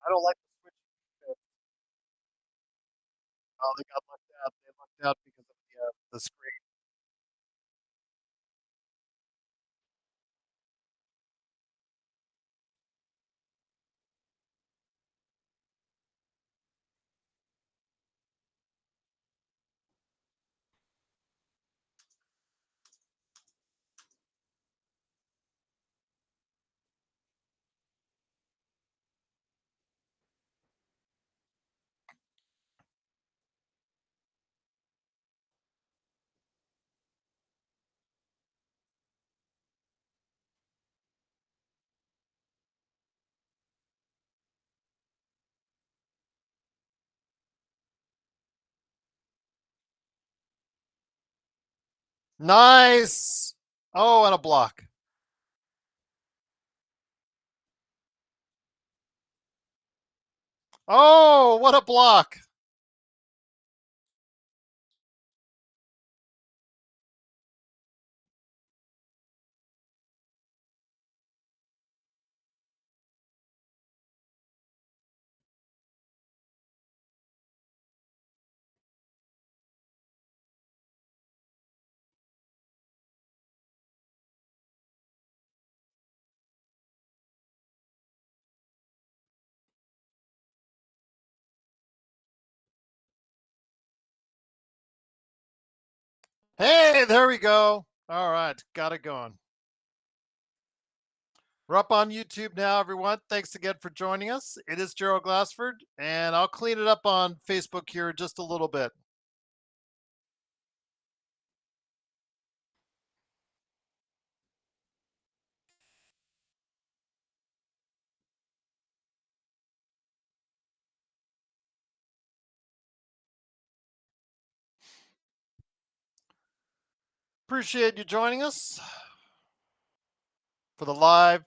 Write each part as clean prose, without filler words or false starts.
I don't like the switching defense. Oh, they got lucked out. They lucked out because of the screen. Nice. Oh, and a block. Oh, what a block. Hey, there we go. All right, got it going. We're up on YouTube now, everyone. Thanks again for joining us. It is Gerald Glassford, and I'll clean it up on Facebook here in just a little bit. Appreciate you joining us for the live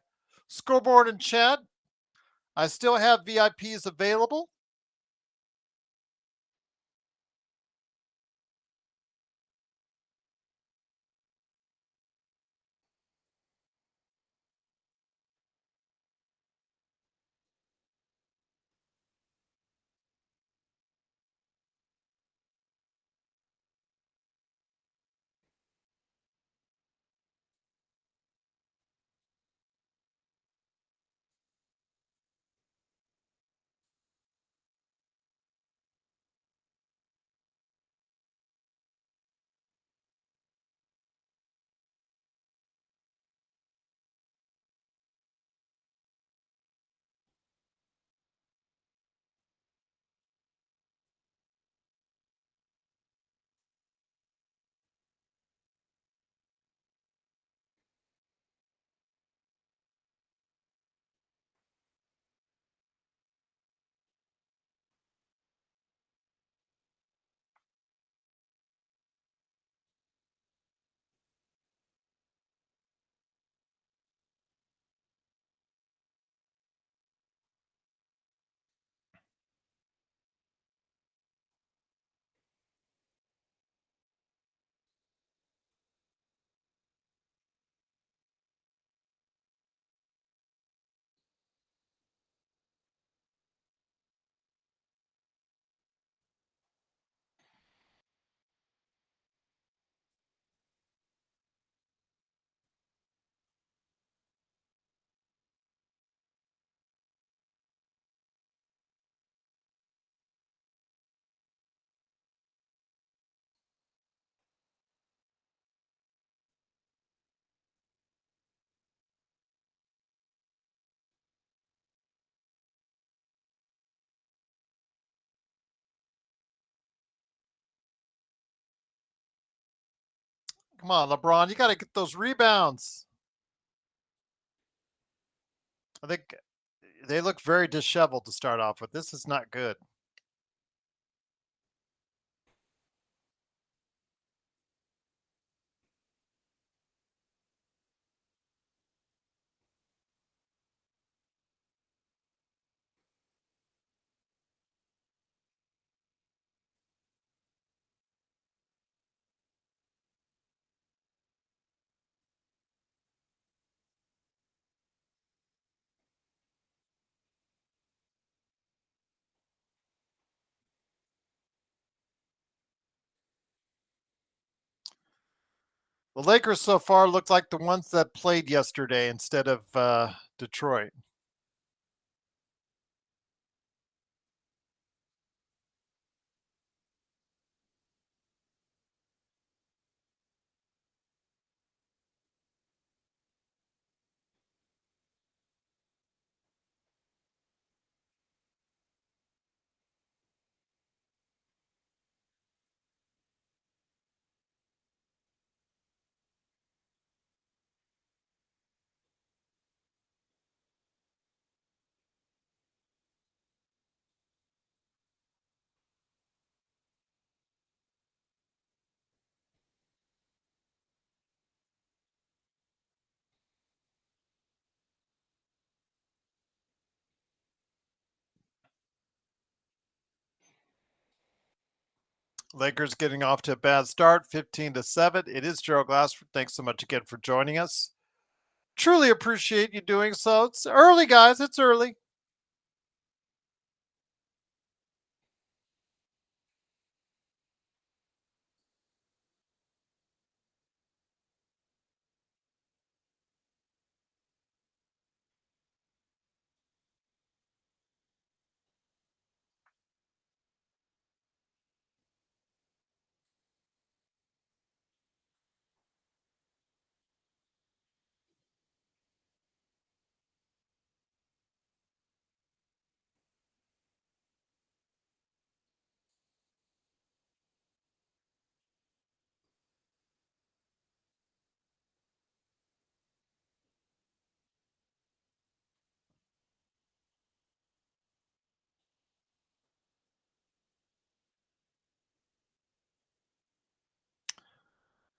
scoreboard and chat. I still have VIPs available. Come on, LeBron, you got to get those rebounds. I think they look very disheveled to start off with. This is not good. The Lakers so far look like the ones that played yesterday instead of Detroit. Lakers getting off to a bad start, 15-7. It is Gerald Glassford. Thanks so much again for joining us. Truly appreciate you doing so. It's early, guys. It's early.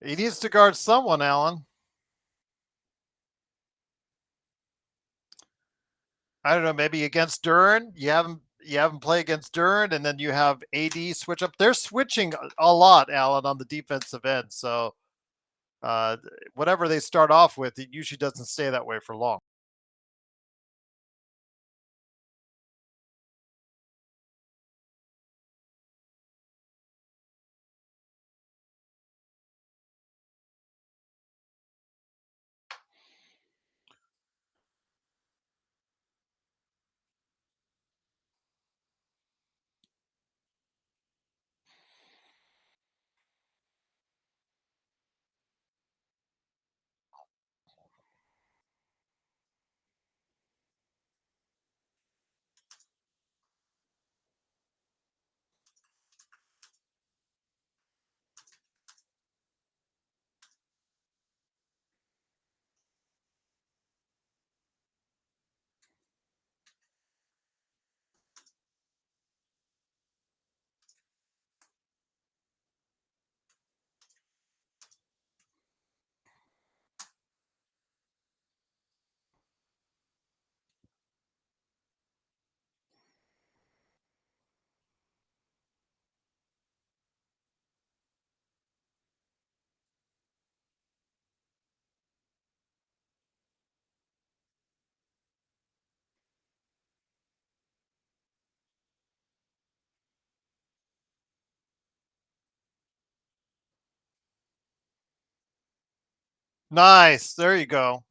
He needs to guard someone, Alan. I don't know, maybe against Duran. You have him play against Duran, and then you have AD switch up. They're switching a lot, Alan, on the defensive end. So uh, whatever they start off with, it usually doesn't stay that way for long. Nice. There you go.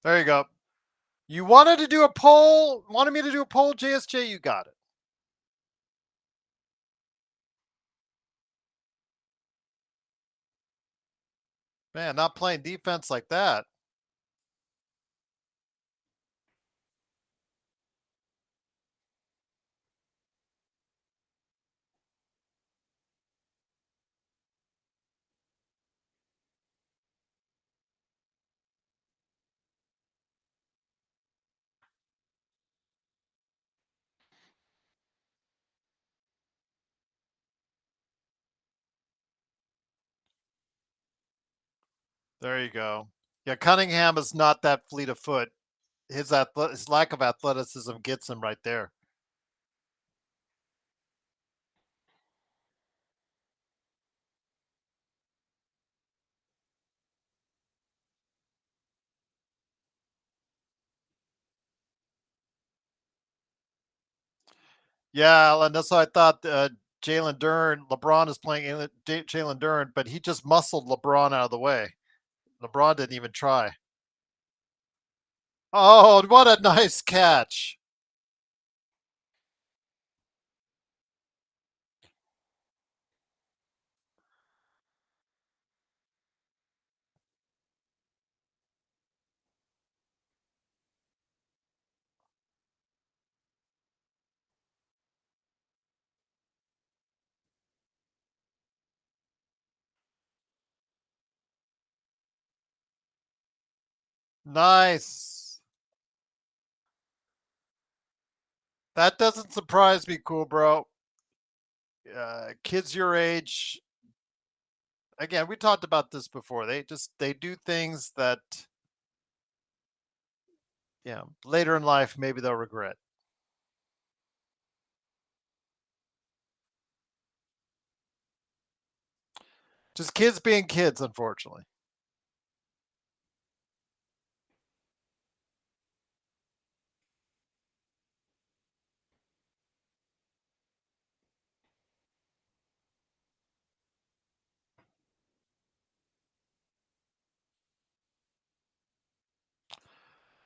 There you go. You wanted to do a poll, wanted me to do a poll, JSJ, you got it. Man, not playing defense like that. There you go. Yeah, Cunningham is not that fleet of foot. his lack of athleticism gets him right there. Yeah, Alan, that's what I thought. Jalen Duren, LeBron is playing Jalen Duren, but he just muscled LeBron out of the way. LeBron didn't even try. Oh, what a nice catch! Nice. That doesn't surprise me, cool bro. Kids your age, again, we talked about this before. They do things that, yeah, later in life maybe they'll regret. Just kids being kids, unfortunately.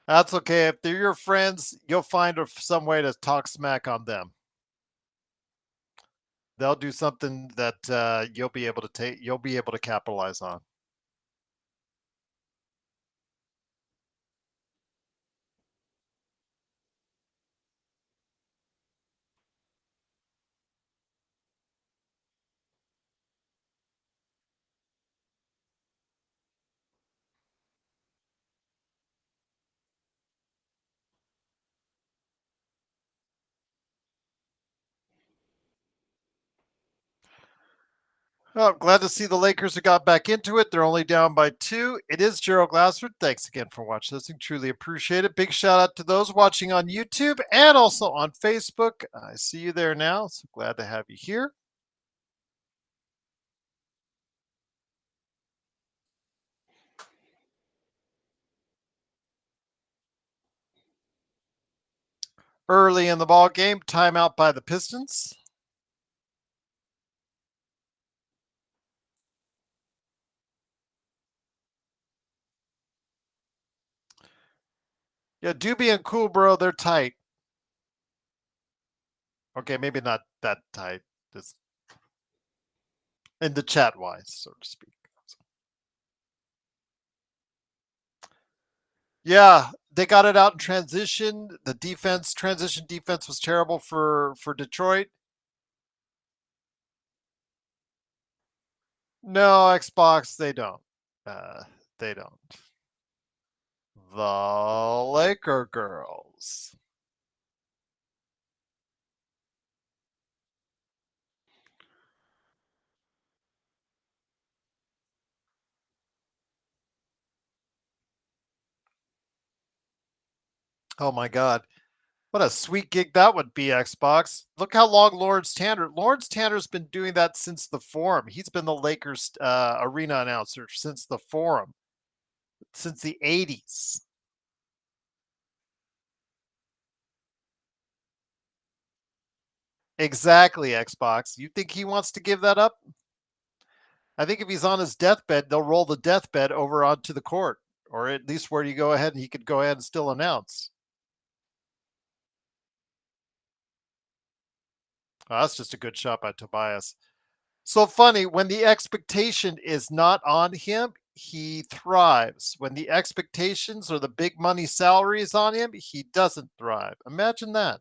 That's okay. If they're your friends, you'll find some way to talk smack on them. They'll do something that you'll be able to take. You'll be able to capitalize on. Oh, I'm glad to see the Lakers have got back into it. They're only down by 2. It is Gerald Glassford. Thanks again for watching this. Truly appreciate it. Big shout out to those watching on YouTube and also on Facebook. I see you there now. So glad to have you here. Early in the ball game, timeout by the Pistons. Yeah, Doobie and Cool Bro, they're tight. Okay, maybe not that tight. Just in the chat wise, so to speak. Yeah, they got it out in transition. The transition defense was terrible for Detroit. No, Xbox, they don't. They don't. The Laker girls. Oh my God. What a sweet gig that would be, Xbox. Look how long Lawrence Tanner's been doing that since the forum. He's been the Lakers arena announcer since the forum, since the 80s. Exactly, Xbox. You think he wants to give that up? I think if he's on his deathbed, they'll roll the deathbed over onto the court, or at least where you go ahead and he could go ahead and still announce. Oh, that's just a good shot by Tobias. So funny, when the expectation is not on him, he thrives. When the expectations or the big money salary is on him, he doesn't thrive. Imagine that.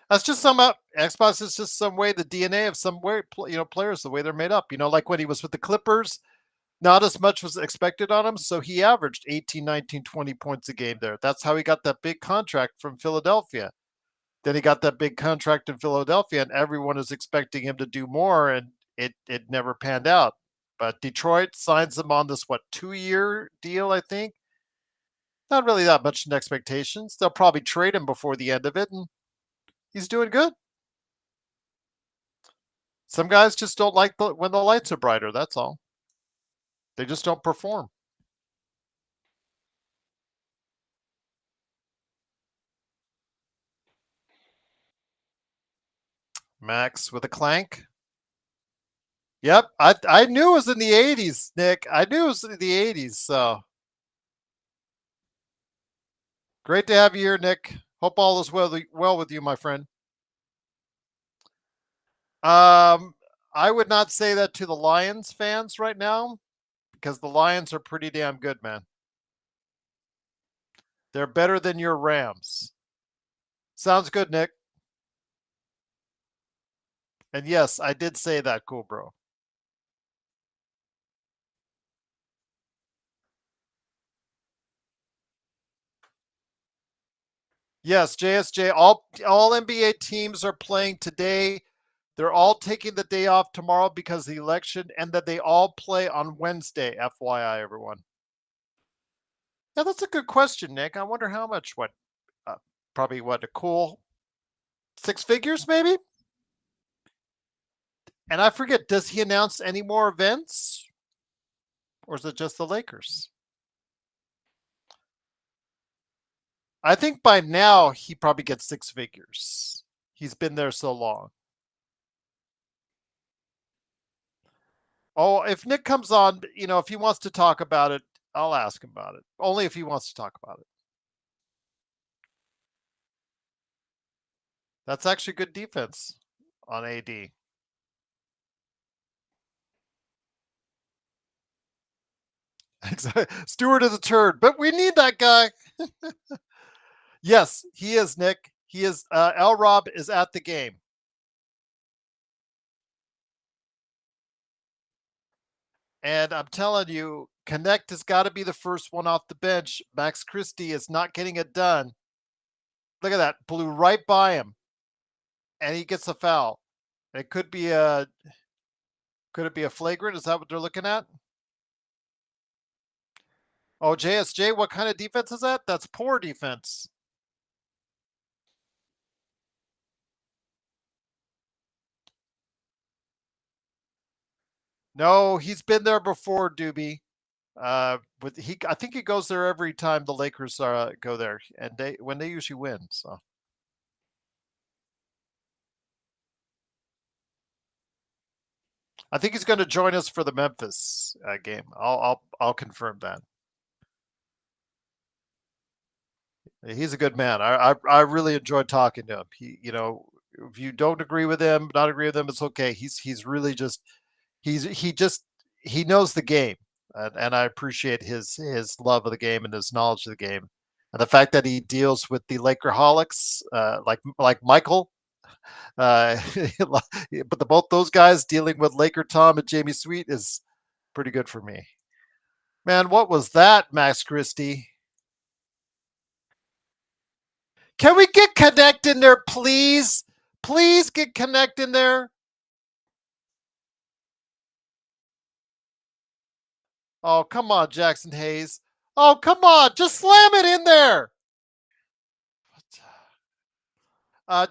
That's just some Xbox is just some way the DNA of some way players the way they're made up. Like when he was with the Clippers, not as much was expected on him, so he averaged 18, 19, 20 points a game there. That's how he got that big contract from Philadelphia. Then he got that big contract in Philadelphia, and everyone is expecting him to do more, and it never panned out. But Detroit signs him on this what 2-year deal, I think. Not really that much in expectations. They'll probably trade him before the end of it, and he's doing good. Some guys just don't like when the lights are brighter. That's all. They just don't perform. Max with a clank. Yep, I knew it was in the '80s, Nick. I knew it was in the '80s. So great to have you here, Nick. Hope all is well with you, my friend. I would not say that to the Lions fans right now because the Lions are pretty damn good, man. They're better than your Rams. Sounds good, Nick. And yes, I did say that, cool, bro. Yes, JSJ. All NBA teams are playing today. They're all taking the day off tomorrow because of the election, and that they all play on Wednesday. FYI, everyone. Yeah, that's a good question, Nick. I wonder how much. What? Uh, Probably what a cool 6 figures, maybe. And I forget. Does he announce any more events, or is it just the Lakers? I think by now he probably gets 6 figures. He's been there so long. Oh, if Nick comes on, if he wants to talk about it, I'll ask him about it. Only if he wants to talk about it. That's actually good defense on AD. Stewart is a turd, but we need that guy. Yes, he is, Nick. He is. L. Rob is at the game. And I'm telling you, Connect has got to be the first one off the bench. Max Christie is not getting it done. Look at that. Blew right by him. And he gets a foul. It could it be a flagrant? Is that what they're looking at? Oh, JSJ, what kind of defense is that? That's poor defense. No, he's been there before, Doobie. I think he goes there every time the Lakers go there, and they usually win. So I think he's going to join us for the Memphis game. I'll confirm that. He's a good man. I really enjoyed talking to him. If you don't agree with him, not agree with him, it's okay. He's really just he just he knows the game, and I appreciate his love of the game and his knowledge of the game, and the fact that he deals with the Lakerholics, like Michael. But both those guys dealing with Laker Tom and Jamie Sweet is pretty good for me. Man, what was that, Max Christie? Can we get Connect in there, please? Please get Connect in there. Oh, come on, Jackson Hayes. Oh, come on. Just slam it in there.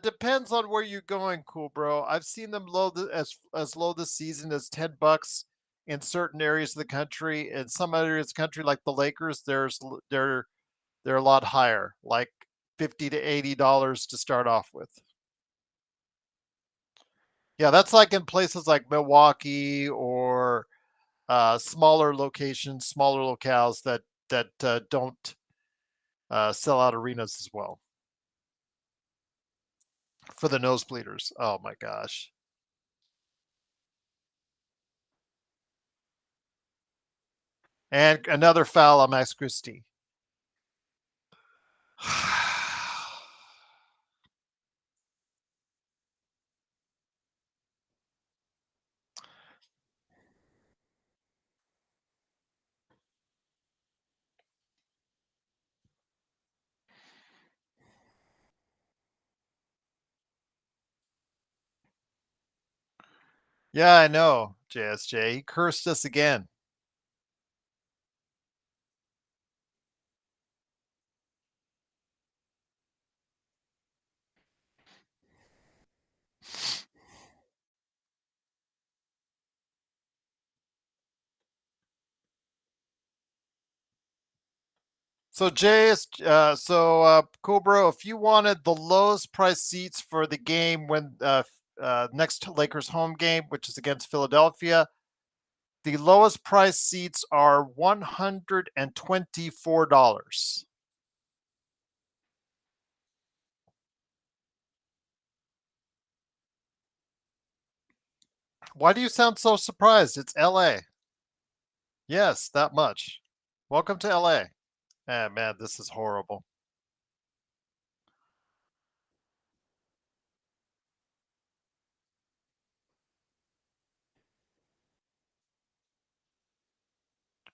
Depends on where you're going, cool bro. I've seen them as low this season as $10 in certain areas of the country. In some areas of the country, like the Lakers, they're a lot higher, like $50 to $80 to start off with. Yeah, that's like in places like Milwaukee or smaller locations, smaller locales that don't sell out arenas as well for the nosebleeders. Oh my gosh! And another foul on Max Christie. Yeah, I know, JSJ. He cursed us again. So cool, bro. If you wanted the lowest price seats for the game when next Lakers home game, which is against Philadelphia, the lowest price seats are $124. Why do you sound so surprised? It's LA. Yes, that much. Welcome to LA. Ah, man, this is horrible.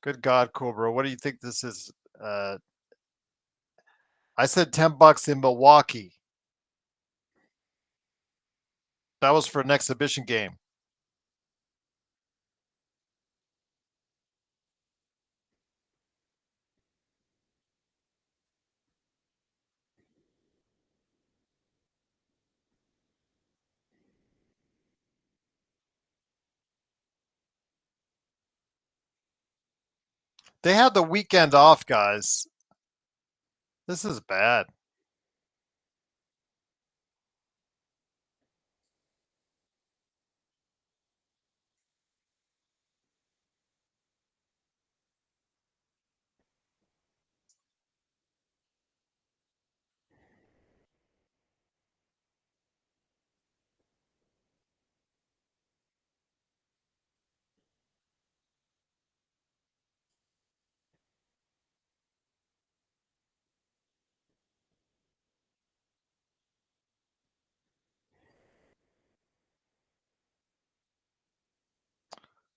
Good God, cool, bro. What do you think this is? Uh, I said $10 in Milwaukee. That was for an exhibition game. They had the weekend off, guys. This is bad.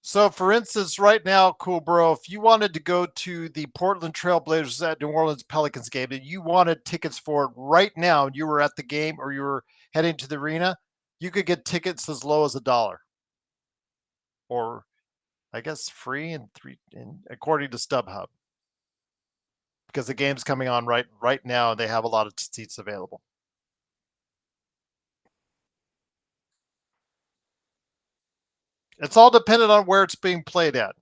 So, for instance, right now, cool, bro, if you wanted to go to the Portland Trailblazers at New Orleans Pelicans game and you wanted tickets for it right now, and you were at the game or you were heading to the arena, you could get tickets as low as $1, or I guess free and according to StubHub, because the game's coming on right now and they have a lot of seats available. It's all dependent on where it's being played at.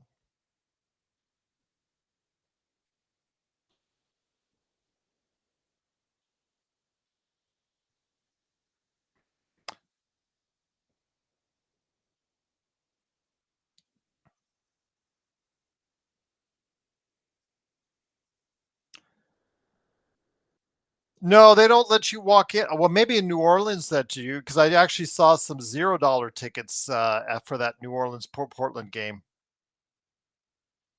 No, they don't let you walk in. Well, maybe in New Orleans that do, because I actually saw some $0 tickets for that New Orleans Portland game.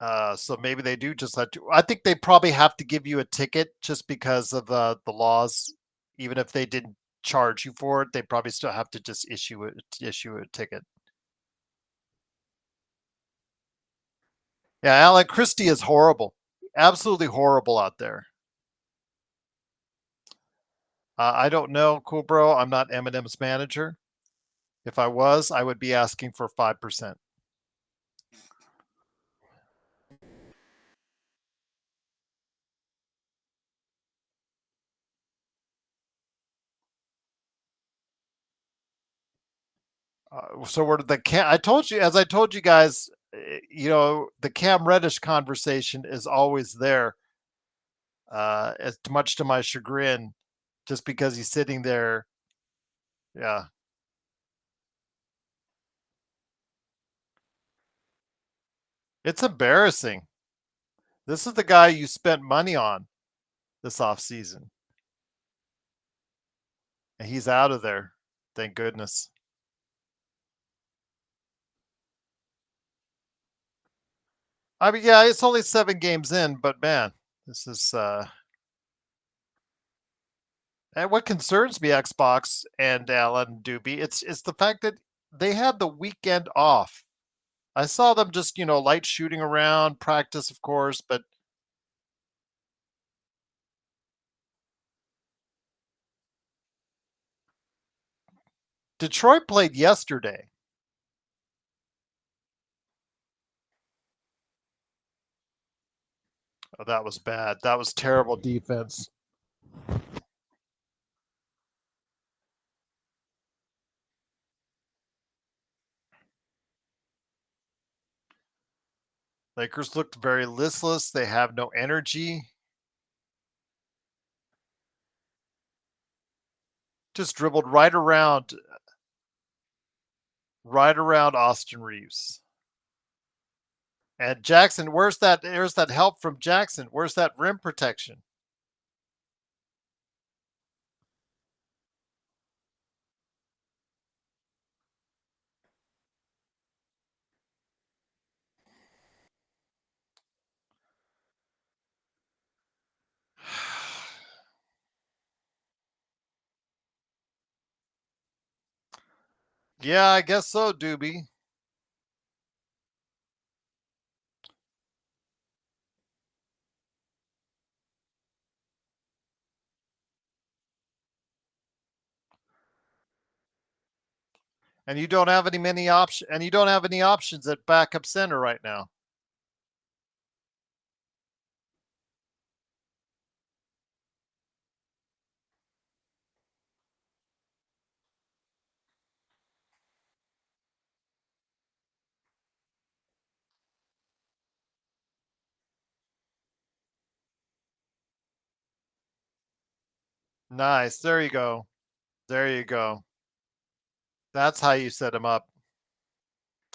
So maybe they do just let you. I think they probably have to give you a ticket just because of the laws. Even if they didn't charge you for it, they probably still have to just issue a ticket. Yeah, Alan Christie is horrible, absolutely horrible out there. I don't know, cool bro. I'm not Eminem's manager. If I was, I would be asking for 5%. So where the cam? I told you, as I told you guys, the Cam Reddish conversation is always there. As much to my chagrin, just because he's sitting there. Yeah, it's embarrassing. This is the guy you spent money on this off season, and he's out of there. Thank goodness. I mean, yeah, it's only 7 games in, but man, this is and what concerns me, Xbox and Alan Doobie, it's the fact that they had the weekend off. I saw them just, light shooting around, practice, of course, but Detroit played yesterday. Oh, that was bad. That was terrible defense. Lakers looked very listless. They have no energy. Just dribbled right around Austin Reeves. And Jackson, where's that help from Jackson? Where's that rim protection? Yeah, I guess so, Doobie. And you don't have any options at backup center right now. Nice. There you go. There you go. That's how you set him up.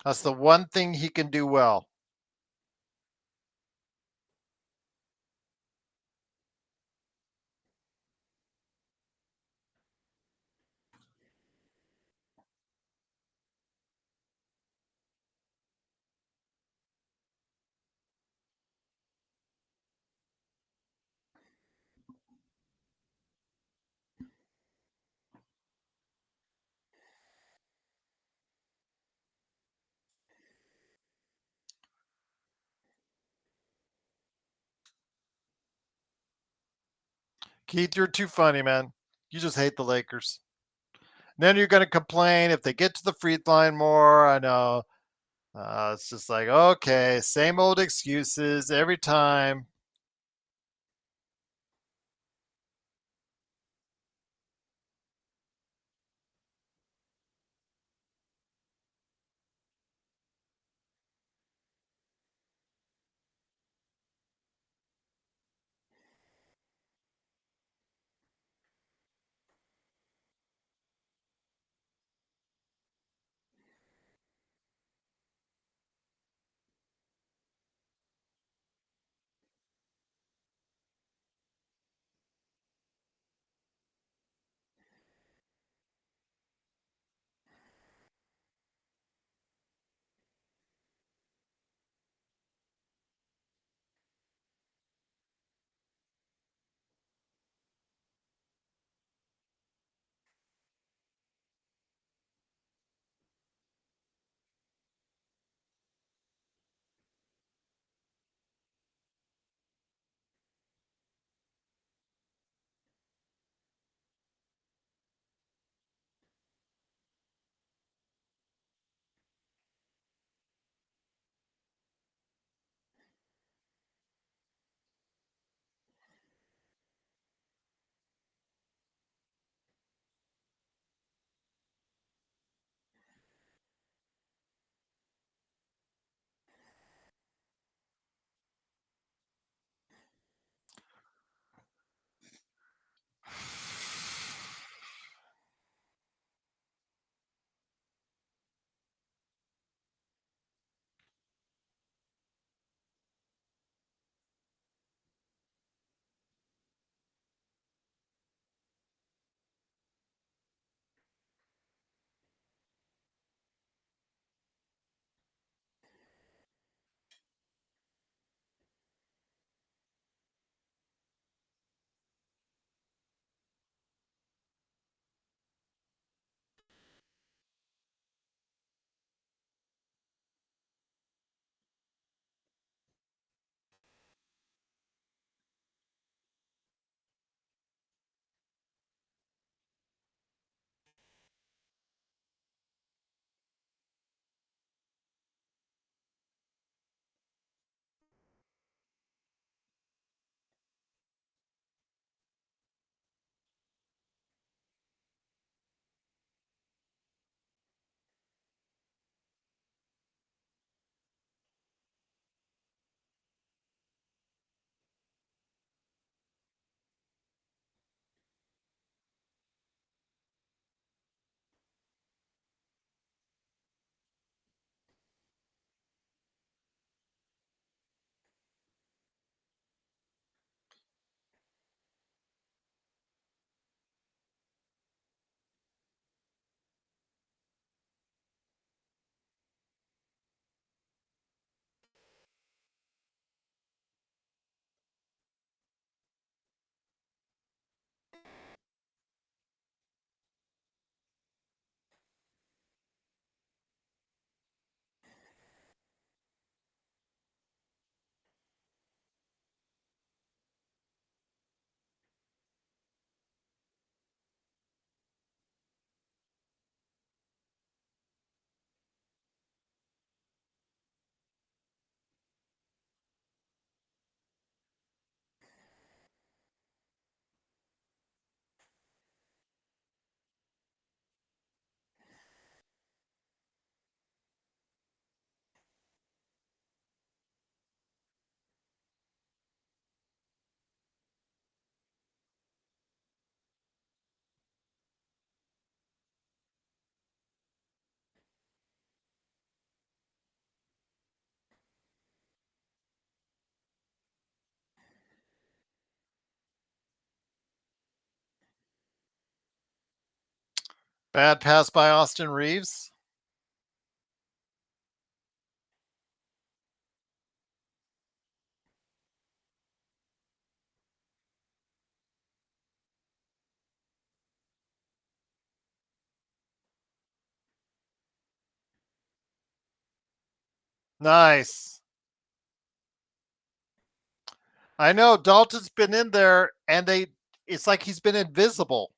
That's the one thing he can do well. Keith, you're too funny, man. You just hate the Lakers. And then you're going to complain if they get to the free throw line more. I know. It's just like, okay, same old excuses every time. Bad pass by Austin Reeves. Nice. I know Dalton's been in there and it's like he's been invisible.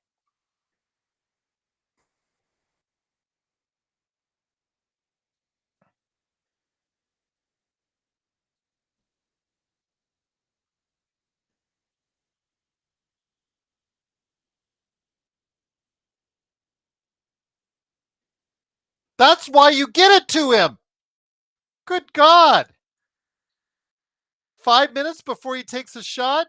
That's why you get it to him. Good God. 5 minutes before he takes a shot?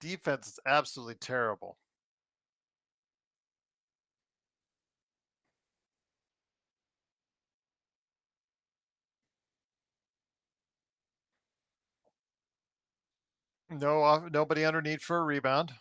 Defense is absolutely terrible. No, nobody underneath for a rebound.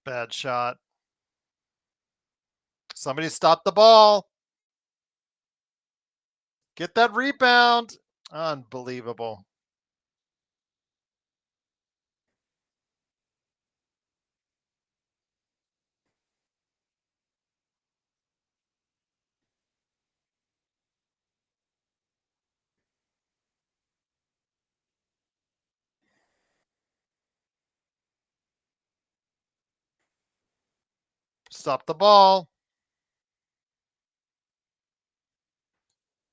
Bad shot. Somebody stop the ball. Get that rebound. Unbelievable. Stop the ball.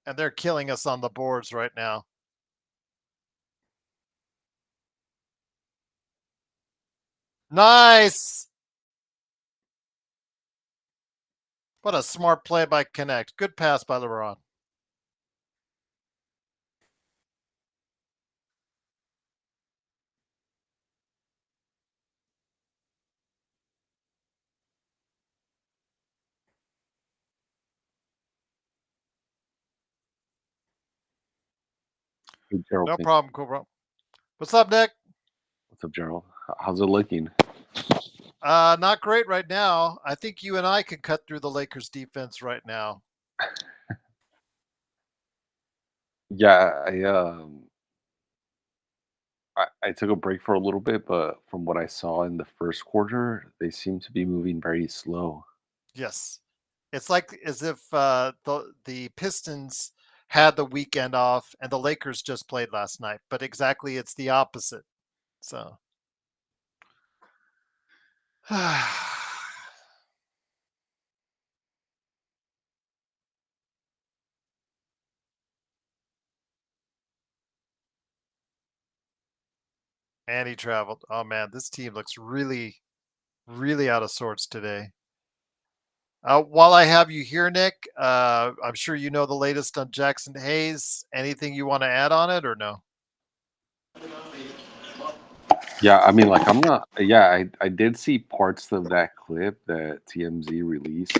And they're killing us on the boards right now. Nice. What a smart play by Connect. Good pass by LeBron. Hey, Gerald. No problem, cool bro. What's up, Nick? What's up, Gerald? How's it looking? Not great right now. I think you and I could cut through the Lakers defense right now. Yeah, I took a break for a little bit, but from what I saw in the first quarter, they seem to be moving very slow. Yes. It's like as if the Pistons had the weekend off and the Lakers just played last night, but exactly it's the opposite. So and he traveled. Oh man, this team looks really, really out of sorts today. While I have you here, Nick, I'm sure you know the latest on Jackson Hayes. Anything you want to add on it or no? Yeah, I mean, like I'm not. Yeah, I did see parts of that clip that TMZ released.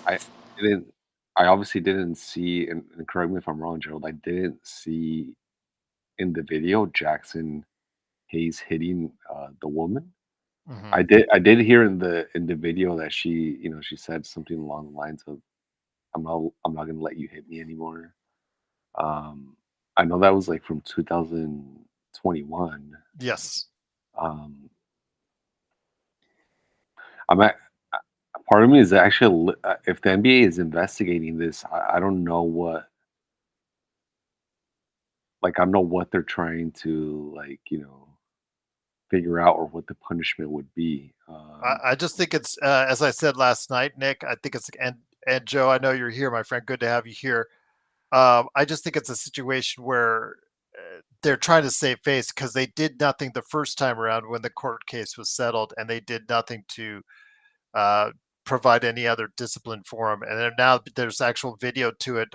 I didn't. I obviously didn't see, and correct me if I'm wrong, Gerald. I didn't see in the video Jackson Hayes hitting the woman. Hmm. I did hear in the video that she, she said something along the lines of I'm not gonna let you hit me anymore. I know that was like from 2021. Yes. Um, I'm at, part of me is actually if the NBA is investigating this, I don't know what I don't know what they're trying to figure out or what the punishment would be. I just think it's as I said last night, Nick. I think it's and Joe. I know you're here, my friend. Good to have you here. I just think it's a situation where they're trying to save face because they did nothing the first time around when the court case was settled, and they did nothing to uh, provide any other discipline for him. And then now there's actual video to it.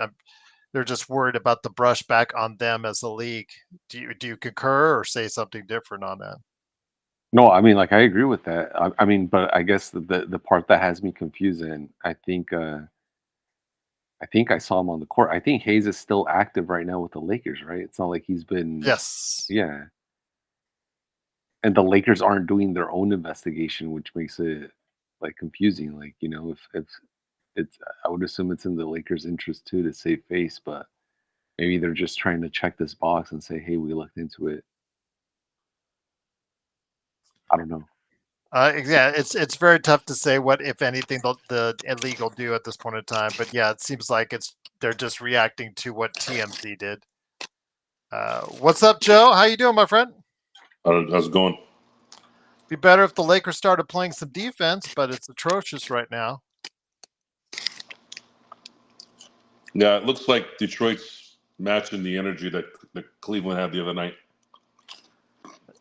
They're just worried about the brush back on them as a league. Do you concur or say something different on that? No, I mean, I agree with that. I mean, but I guess the part that has me confused, and I think I saw him on the court. I think Hayes is still active right now with the Lakers, right? It's not like he's been, Yes. yeah. And the Lakers aren't doing their own investigation, which makes it confusing. If it's, I would assume it's in the Lakers' interest too to save face, but maybe they're just trying to check this box and say, "Hey, we looked into it." I don't know. Yeah, it's very tough to say what, if anything, the league will do at this point in time. But yeah, it seems like they're just reacting to what TMZ did. What's up, Joe? How you doing, my friend? How's it going? Be better if the Lakers started playing some defense, but it's atrocious right now. Yeah, it looks like Detroit's matching the energy that Cleveland had the other night.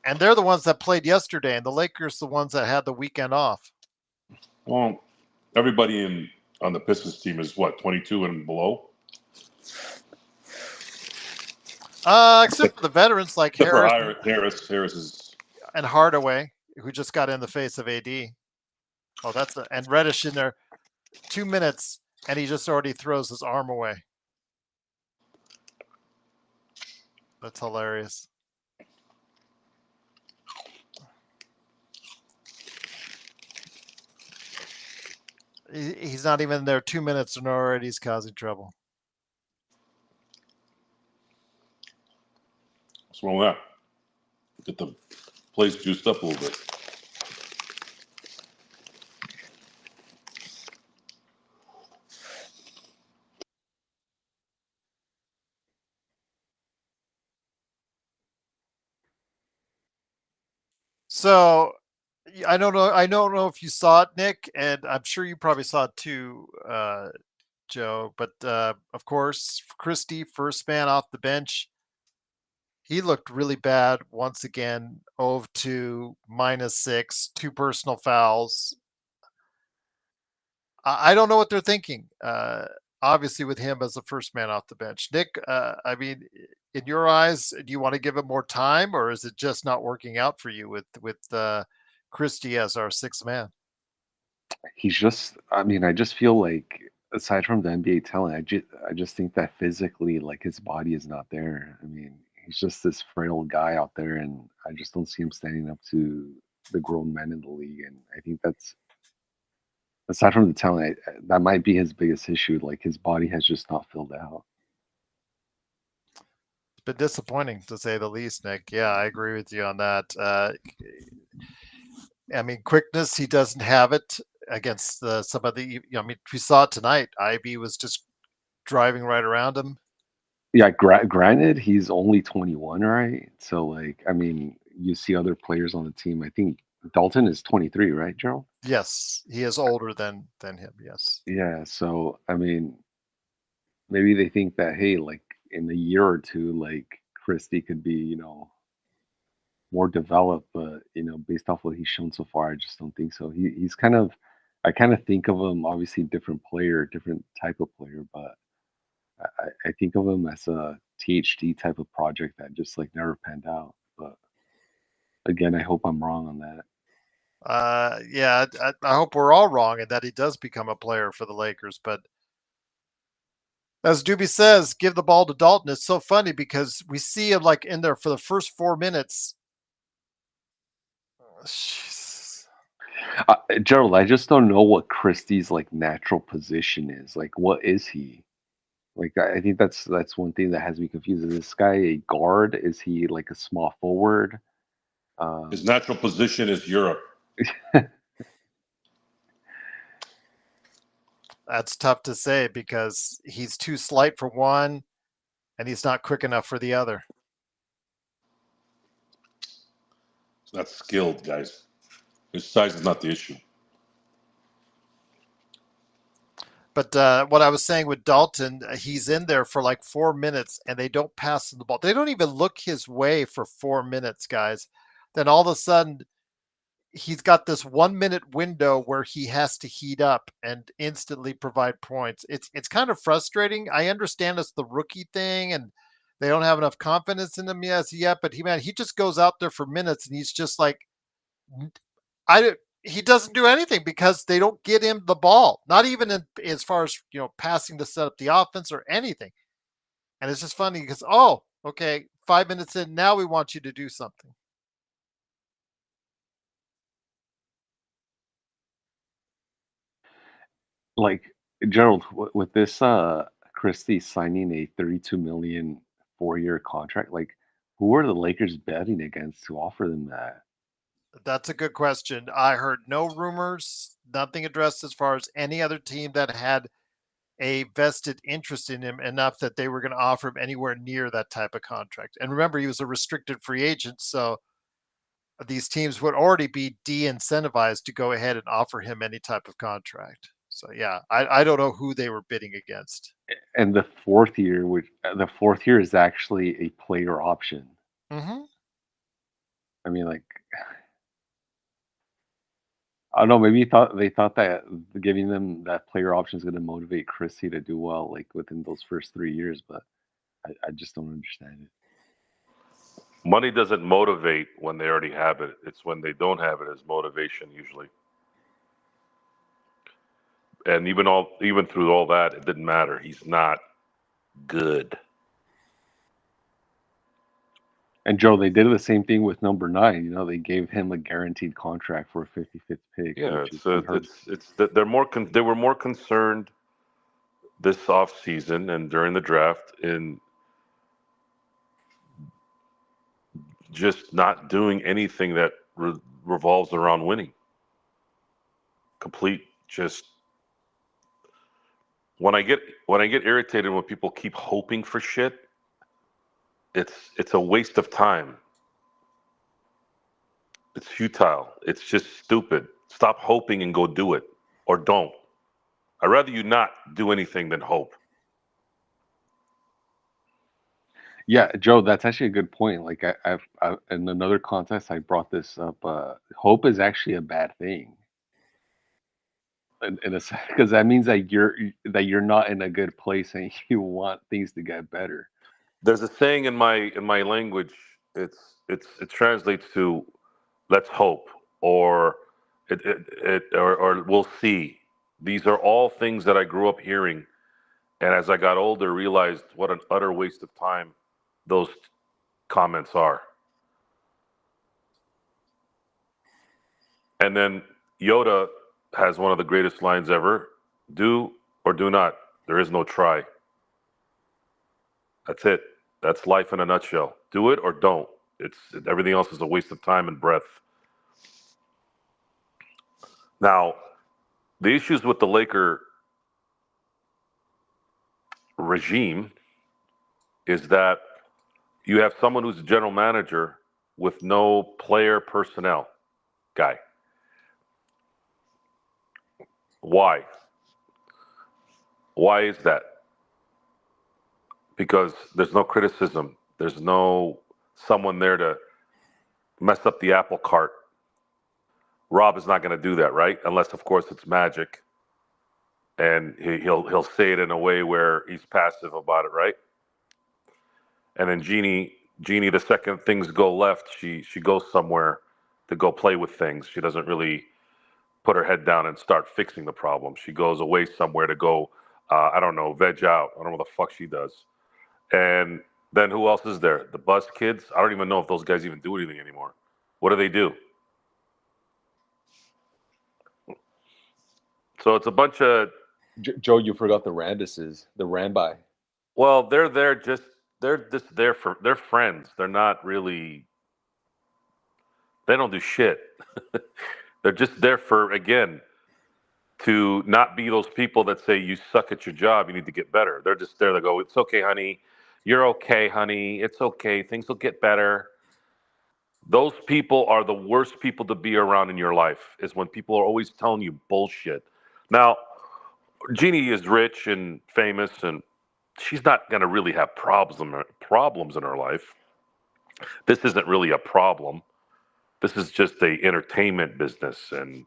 And they're the ones that played yesterday, and the Lakers the ones that had the weekend off. Well, everybody on the Pistons team is what, 22 and below? Except for the veterans like Except for Harris Harris is and Hardaway, who just got in the face of AD. Oh, and Reddish in there 2 minutes, and he just already throws his arm away. That's hilarious. He's not even there 2 minutes and already he's causing trouble. what's wrong with that? Get the place juiced up a little bit. So I don't know. I don't know if you saw it, Nick, and I'm sure you probably saw it too, Joe. But of course, Christie, first man off the bench, he looked really bad once again. 0 of 2, -6, 2 personal fouls. I don't know what they're thinking. Obviously, with him as the first man off the bench, Nick. I mean, in your eyes, do you want to give it more time, or is it just not working out for you with Christie as our sixth man? He's just. I mean, I just feel like aside from the NBA talent, I just think that physically, his body is not there. I mean, he's just this frail guy out there, and I just don't see him standing up to the grown men in the league. And I think that's aside from the talent, that might be his biggest issue. His body has just not filled out. It's been disappointing to say the least, Nick. Yeah, I agree with you on that. I mean, quickness, he doesn't have it against some of the. I mean, we saw it tonight. Ivy was just driving right around him. Yeah, granted, he's only 21, right? So, I mean, you see other players on the team. I think Dalton is 23, right, Gerald? Yes, he is older than him. Yes. Yeah. So, I mean, maybe they think that, hey, in a year or two, Christie could be, more developed, but based off what he's shown so far, I just don't think so. He's kind of, I kind of think of him obviously different player, different type of player, but I think of him as a THD type of project that just never panned out. But again, I hope I'm wrong on that. Yeah, I hope we're all wrong and that he does become a player for the Lakers. But as Doobie says, give the ball to Dalton. It's so funny because we see him in there for the first 4 minutes. Jesus. Gerald, I just don't know what Christie's like natural position is. Like, what is he? Like, I think that's one thing that has me confused. Is this guy a guard? Is he like a small forward? His Um, natural position is Europe. That's tough to say because he's too slight for one, and he's not quick enough for the other. He's not skilled, guys. His size is not the issue. But what I was saying with Dalton, he's in there for like 4 minutes and they don't pass him the ball. They don't even look his way for 4 minutes, guys. Then all of a sudden, he's got this 1 minute window where he has to heat up and instantly provide points. It's kind of frustrating. I understand it's the rookie thing and they don't have enough confidence in him yet, but he just goes out there for minutes and he's just like he doesn't do anything because they don't get him the ball. Not even as far as passing to set up the offense or anything. And it's just funny because okay, 5 minutes in, now we want you to do something. like Gerald, with this Christie signing a 32 million 4-year contract, like who are the Lakers betting against to offer them that? That's a good question. I heard no rumors, nothing addressed as far as any other team that had a vested interest in him enough that they were going to offer him anywhere near that type of contract. And remember, he was a restricted free agent, so these teams would already be de-incentivized to go ahead and offer him any type of contract. So yeah, I don't know who they were bidding against. And the fourth year is actually a player option. Mm-hmm. I mean, like, I don't know. Maybe they thought that giving them that player option is going to motivate Christie to do well, like within those first 3 years. But I just don't understand it. Money doesn't motivate when they already have it. It's when they don't have it as motivation usually. And even through all that, it didn't matter. He's not good. And Joe, they did the same thing with number 9. They gave him a guaranteed contract for a 55th pick. Yeah, Which is unheard of. it's that they were more concerned this off season and during the draft in just not doing anything that revolves around winning. Complete just when I get irritated when people keep hoping for shit, it's a waste of time. It's futile. It's just stupid. Stop hoping and go do it, or don't. I'd rather you not do anything than hope. Yeah, Joe, that's actually a good point. Like I've in another contest, I brought this up. Hope is actually a bad thing, in a sense, because that means that you're not in a good place and you want things to get better. There's a saying in my language. It translates to "let's hope" or or "we'll see." These are all things that I grew up hearing, and as I got older, realized what an utter waste of time those comments are. And then Yoda has one of the greatest lines ever: "Do or do not. There is no try." That's it. That's life in a nutshell. Do it or don't. Everything else is a waste of time and breath. Now, the issues with the Laker regime is that you have someone who's a general manager with no player personnel guy. Why? Why is that? Because there's no criticism. There's no someone there to mess up the apple cart. Rob is not going to do that, right? Unless, of course, it's Magic, and he'll say it in a way where he's passive about it, right? And then Jeannie, the second things go left, she goes somewhere to go play with things. She doesn't really put her head down and start fixing the problem. She goes away somewhere to go, I don't know, veg out. I don't know what the fuck she does. And then who else is there? The Buzz kids? I don't even know if those guys even do anything anymore. What do they do? So it's a bunch of Joe, you forgot the Rambises, the Rambi. well, they're just there for they're friends. They're not really. They don't do shit. They're just there for again to not be those people that say you suck at your job. You need to get better. They're just there to go. It's okay, honey. You're okay, honey. It's okay. Things will get better. Those people are the worst people to be around in your life. Is when people are always telling you bullshit. Now, Jeannie is rich and famous, and she's not going to really have problems in her life. This isn't really a problem. This is just a entertainment business, and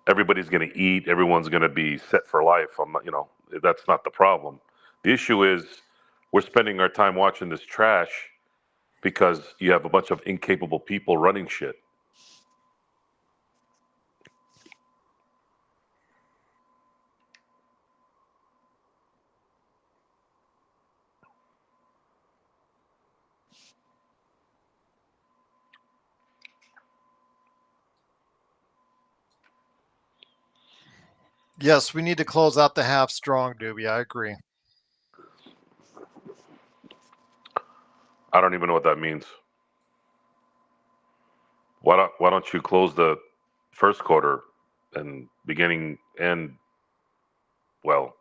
everybody's going to eat. Everyone's going to be set for life. I'm not, that's not the problem. The issue is we're spending our time watching this trash because you have a bunch of incapable people running shit. Yes, we need to close out the half strong, Doobie. I agree. I don't even know what that means. Why don't you close the first quarter and beginning and well?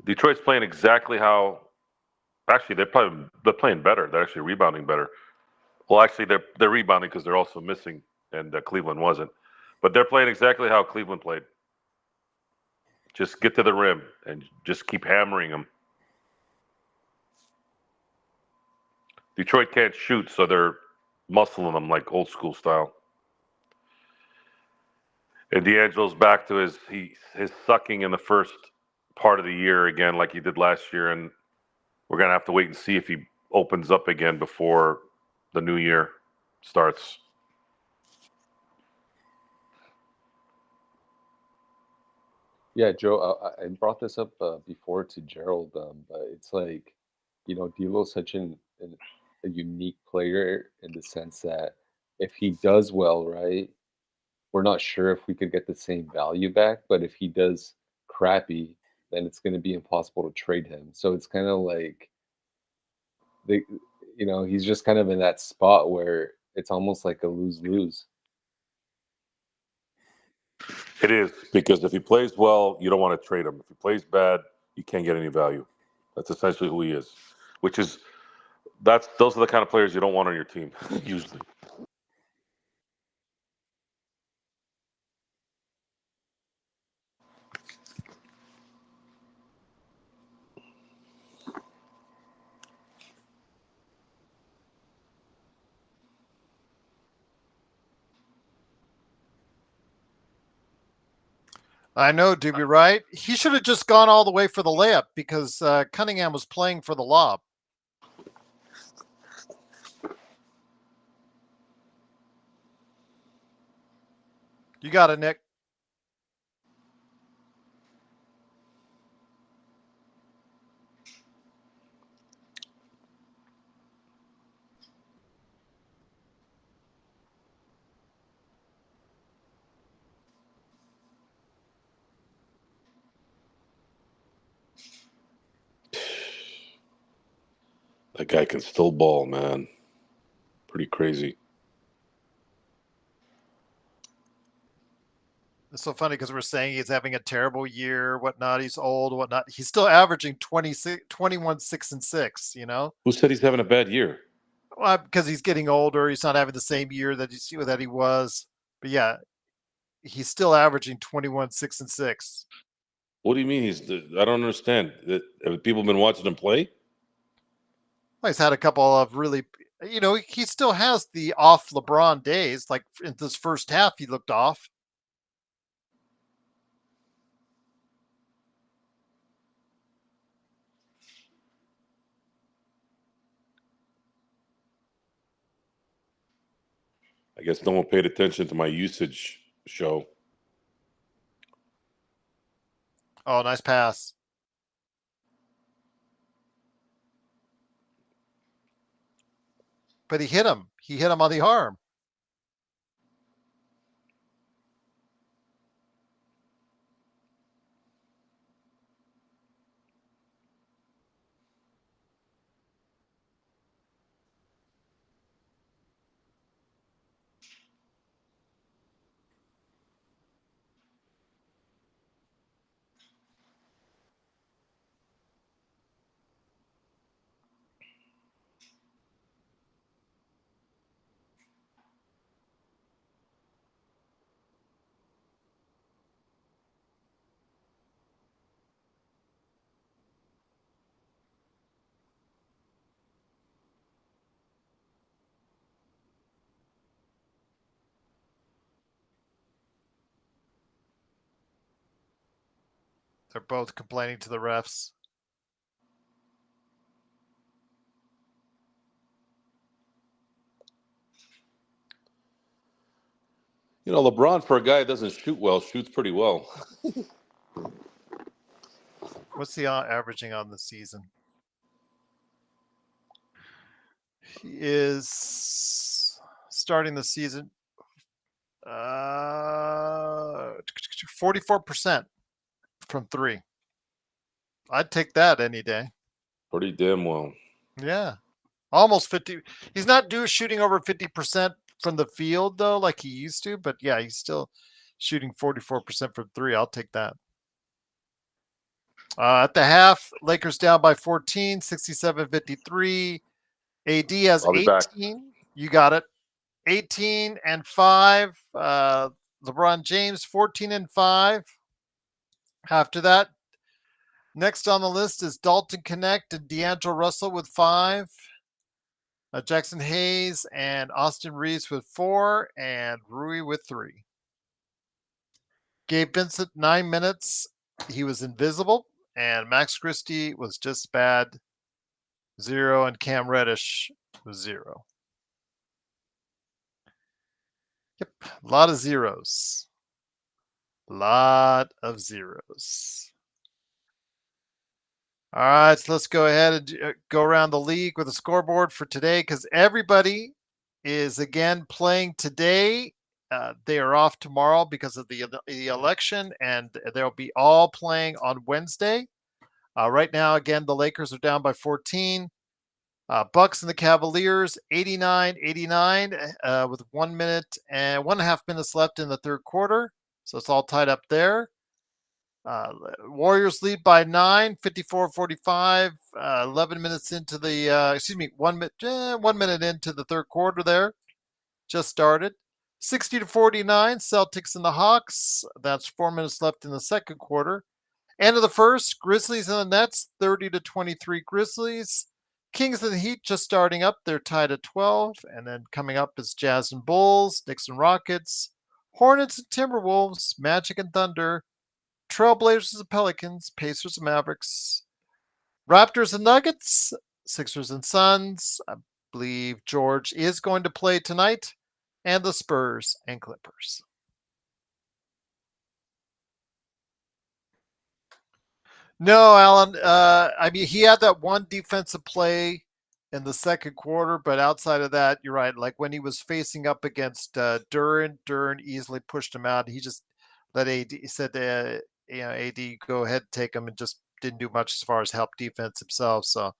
Detroit's playing exactly how. Actually, they're playing better. They're actually rebounding better. Well, actually, they're rebounding because they're also missing, and Cleveland wasn't. But they're playing exactly how Cleveland played. Just get to the rim and just keep hammering them. Detroit can't shoot, so they're muscling them like old school style. And D'Angelo's back to his sucking in the first part of the year again, like he did last year, and we're gonna have to wait and see if he opens up again before the new year starts. Yeah, Joe, I brought this up before to Gerald, but it's like, D'Lo's such a unique player in the sense that if he does well, right, we're not sure if we could get the same value back, but if he does crappy, then it's going to be impossible to trade him. So it's kind of like he's just kind of in that spot where it's almost like a lose-lose. It is, because if he plays well, you don't want to trade him. If he plays bad, you can't get any value. That's essentially who he is. Those are the kind of players you don't want on your team, usually. I know, Doobie, right? He should have just gone all the way for the layup because Cunningham was playing for the lob. You got it, Nick. That guy can still ball, man. Pretty crazy. It's so funny because we're saying he's having a terrible year, whatnot. He's old, whatnot. He's still averaging 21, 6, and 6, Who said he's having a bad year? Well, because he's getting older. He's not having the same year that he was. But yeah, he's still averaging 21, 6, and 6. What do you mean I don't understand. Have people been watching him play? Well, he's had a couple of really, he still has the off LeBron days. Like in this first half, he looked off. I guess no one paid attention to my usage show. Oh, nice pass. But he hit him. He hit him on the arm. They're both complaining to the refs. You know, LeBron, for a guy that doesn't shoot well, shoots pretty well. What's he averaging on the season? He is starting the season 44% from three. I'd take that any day. Pretty damn well. Yeah. Almost 50. He's not shooting over 50% from the field, though, like he used to. But yeah, he's still shooting 44% from three. I'll take that. At the half, Lakers down by 14, 67-53. AD has I'll be 18. back. You got it. 18 and 5. LeBron James 14 and 5. After that, next on the list is Dalton Connect and D'Angelo Russell with 5. Jackson Hayes and Austin Reeves with 4, and Rui with 3. Gabe Vincent 9 minutes. He was invisible, and Max Christie was just bad 0, and Cam Reddish was 0. Yep, a lot of zeros. A lot of zeros. All right, so let's go ahead and go around the league with a scoreboard for today because everybody is again playing today. They are off tomorrow because of the election, and they'll be all playing on Wednesday. Right now, again, the Lakers are down by 14. Bucks and the Cavaliers, 89-89 with 1 minute and 1.5 minutes left in the third quarter. So it's all tied up there. Warriors lead by 9, 54-45, 11 minutes into the, 1 minute into the third quarter there. Just started. 60-49, Celtics and the Hawks. That's 4 minutes left in the second quarter. End of the first, Grizzlies and the Nets, 30-23 Grizzlies. Kings and the Heat just starting up. They're tied at 12. And then coming up is Jazz and Bulls, Knicks and Rockets, Hornets and Timberwolves, Magic and Thunder, Trailblazers and Pelicans, Pacers and Mavericks, Raptors and Nuggets, Sixers and Suns. I believe George is going to play tonight, and the Spurs and Clippers. No, Alan. I mean, he had that one defensive play in the second quarter, but outside of that, you're right. Like when he was facing up against Duran easily pushed him out. He just let AD said, AD go ahead and take him, and just didn't do much as far as help defense himself. So,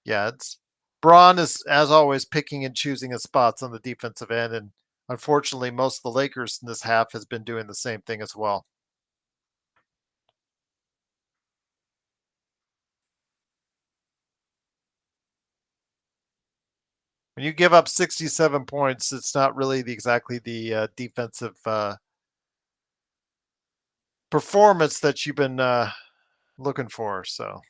yeah, it's Braun is as always picking and choosing his spots on the defensive end, and unfortunately, most of the Lakers in this half has been doing the same thing as well. When you give up 67 points, it's not really exactly the defensive performance that you've been looking for. So,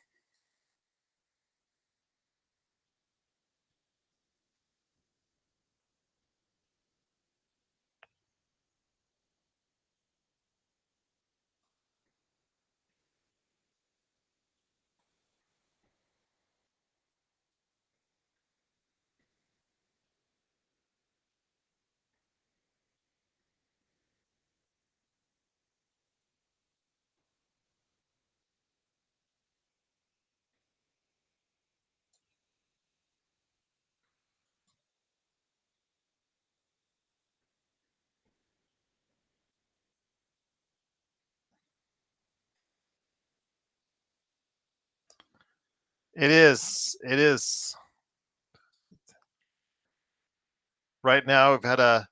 It is. It is. Right now, we've had a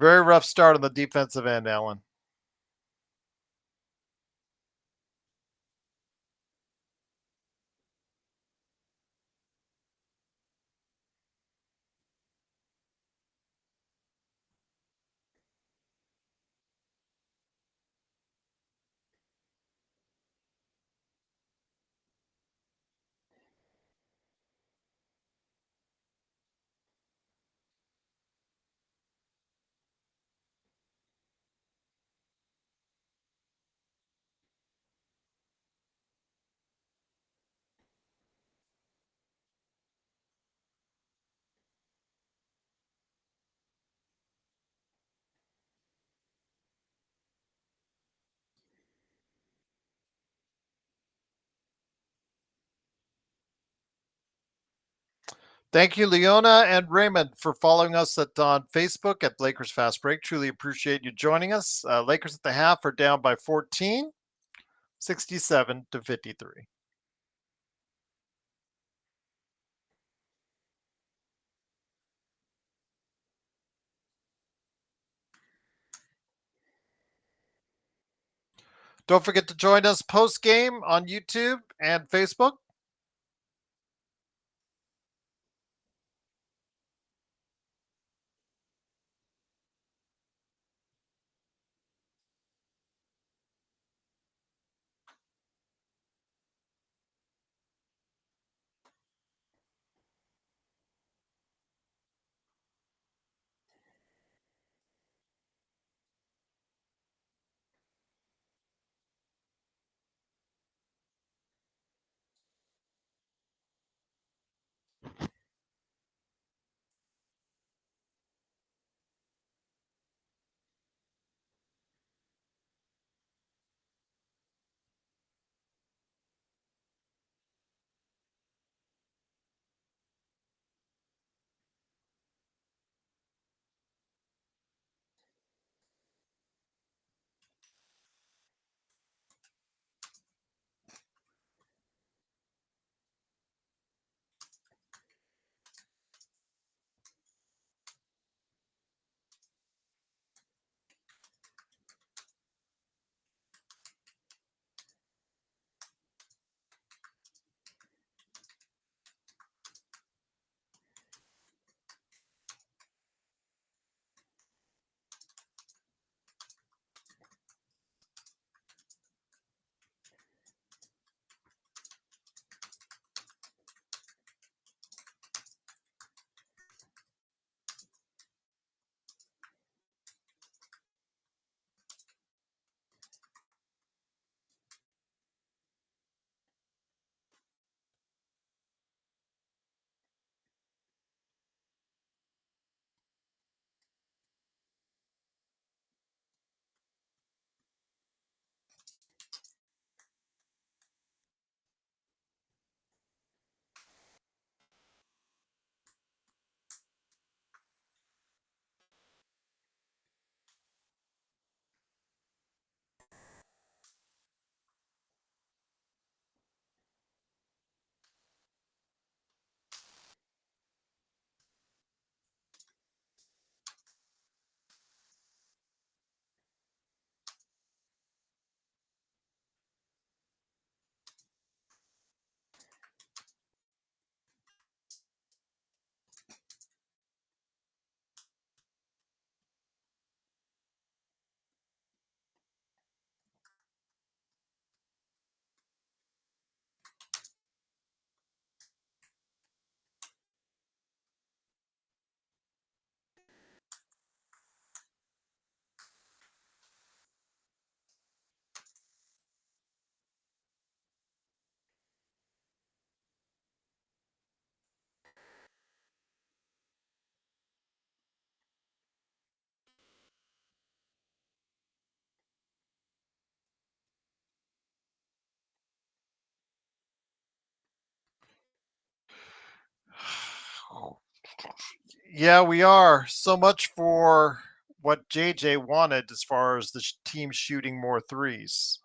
very rough start on the defensive end, Alan. Thank you, Leona and Raymond, for following us on Facebook at Lakers Fast Break. Truly appreciate you joining us. Lakers at the half are down by 14, 67-53. Don't forget to join us post-game on YouTube and Facebook. Yeah, we are. So much for what JJ wanted as far as the team shooting more threes.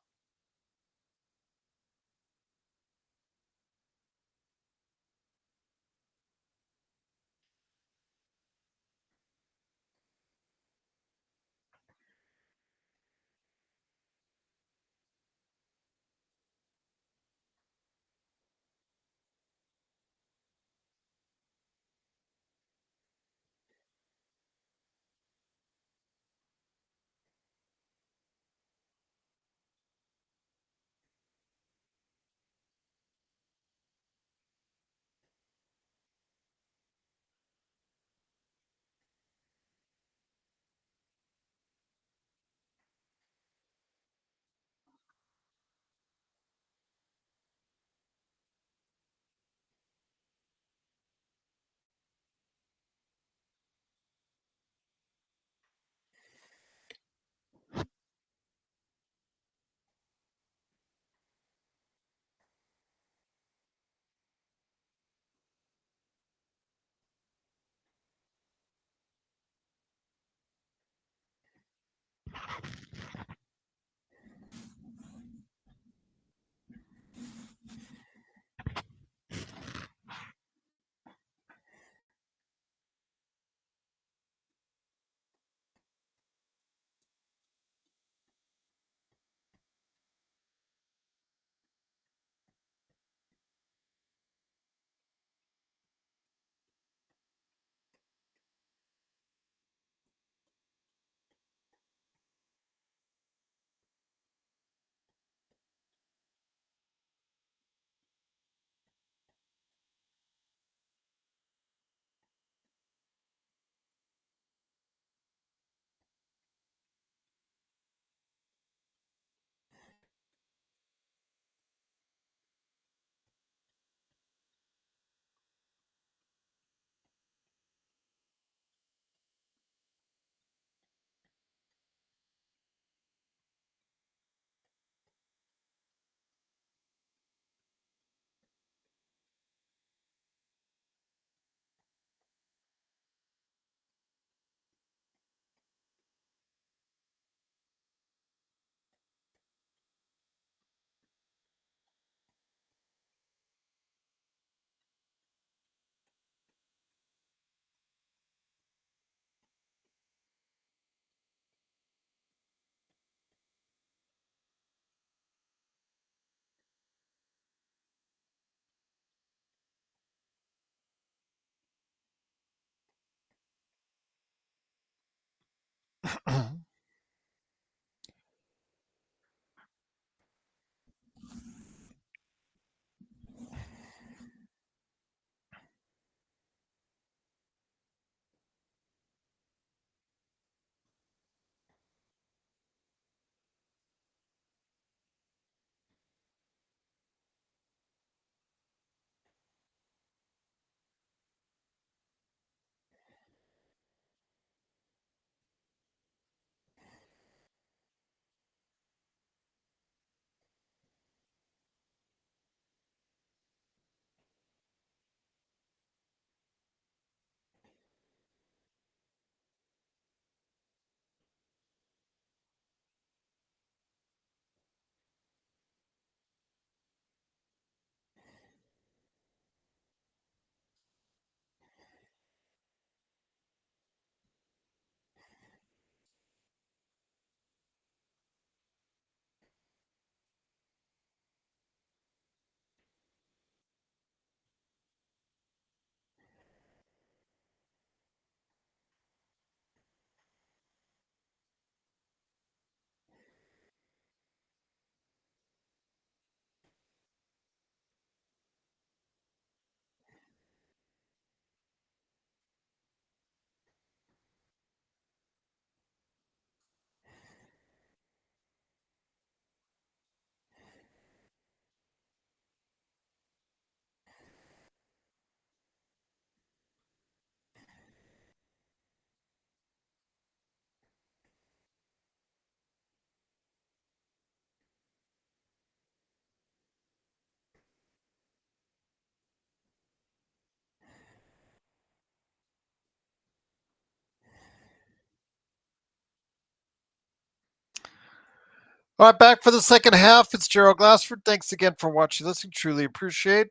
All right, back for the second half. It's Gerald Glassford. Thanks again for watching, listening. Truly appreciate.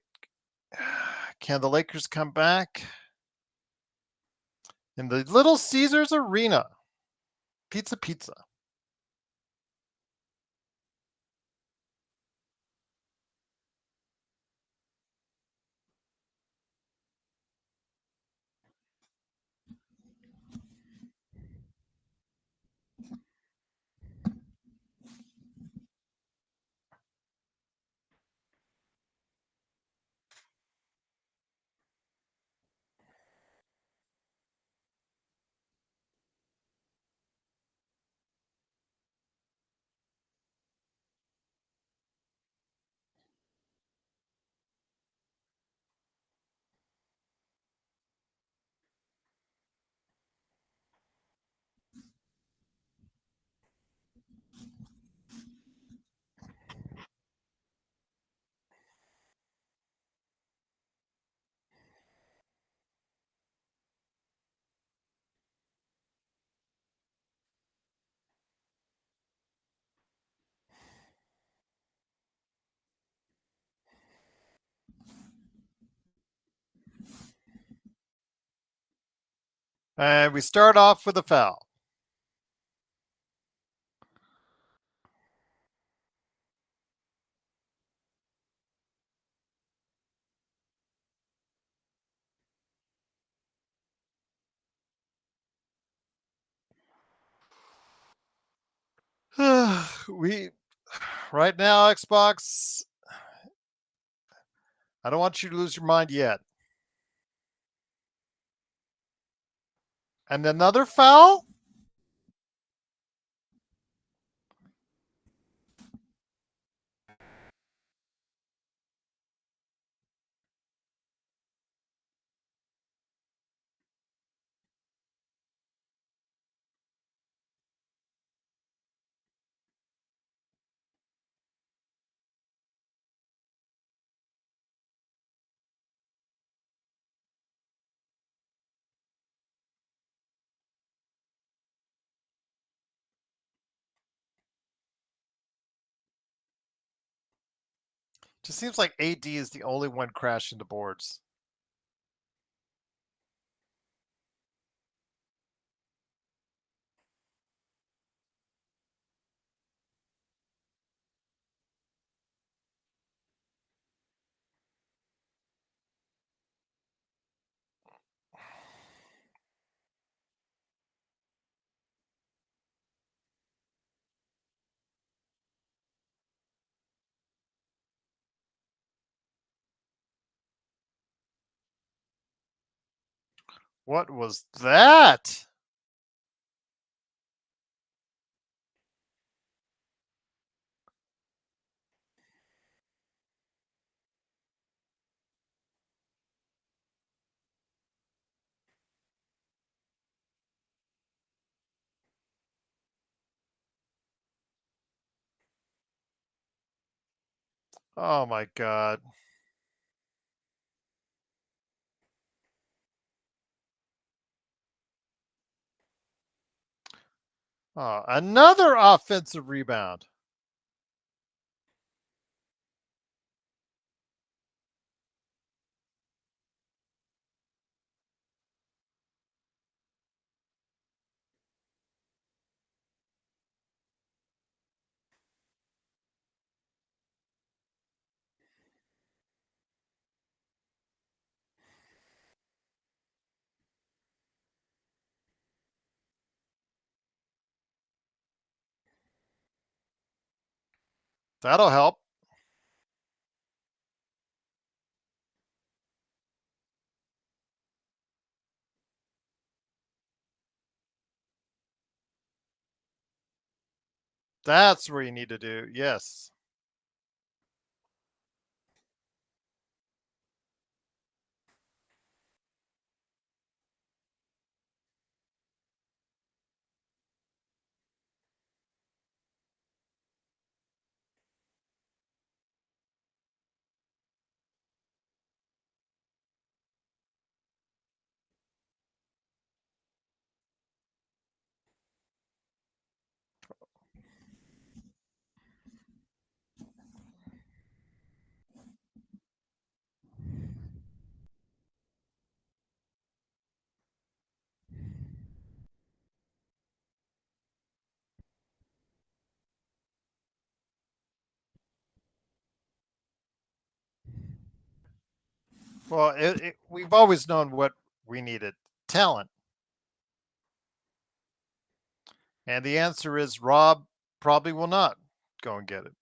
Can the Lakers come back? In the Little Caesars Arena. Pizza, pizza. And we start off with a foul. We right now, Xbox. I don't want you to lose your mind yet. And another foul? Just seems like AD is the only one crashing the boards. What was that? Oh my God. Oh, another offensive rebound. That'll help. That's where you need to do. Yes. Well, we've always known what we needed: talent. And the answer is Rob probably will not go and get it.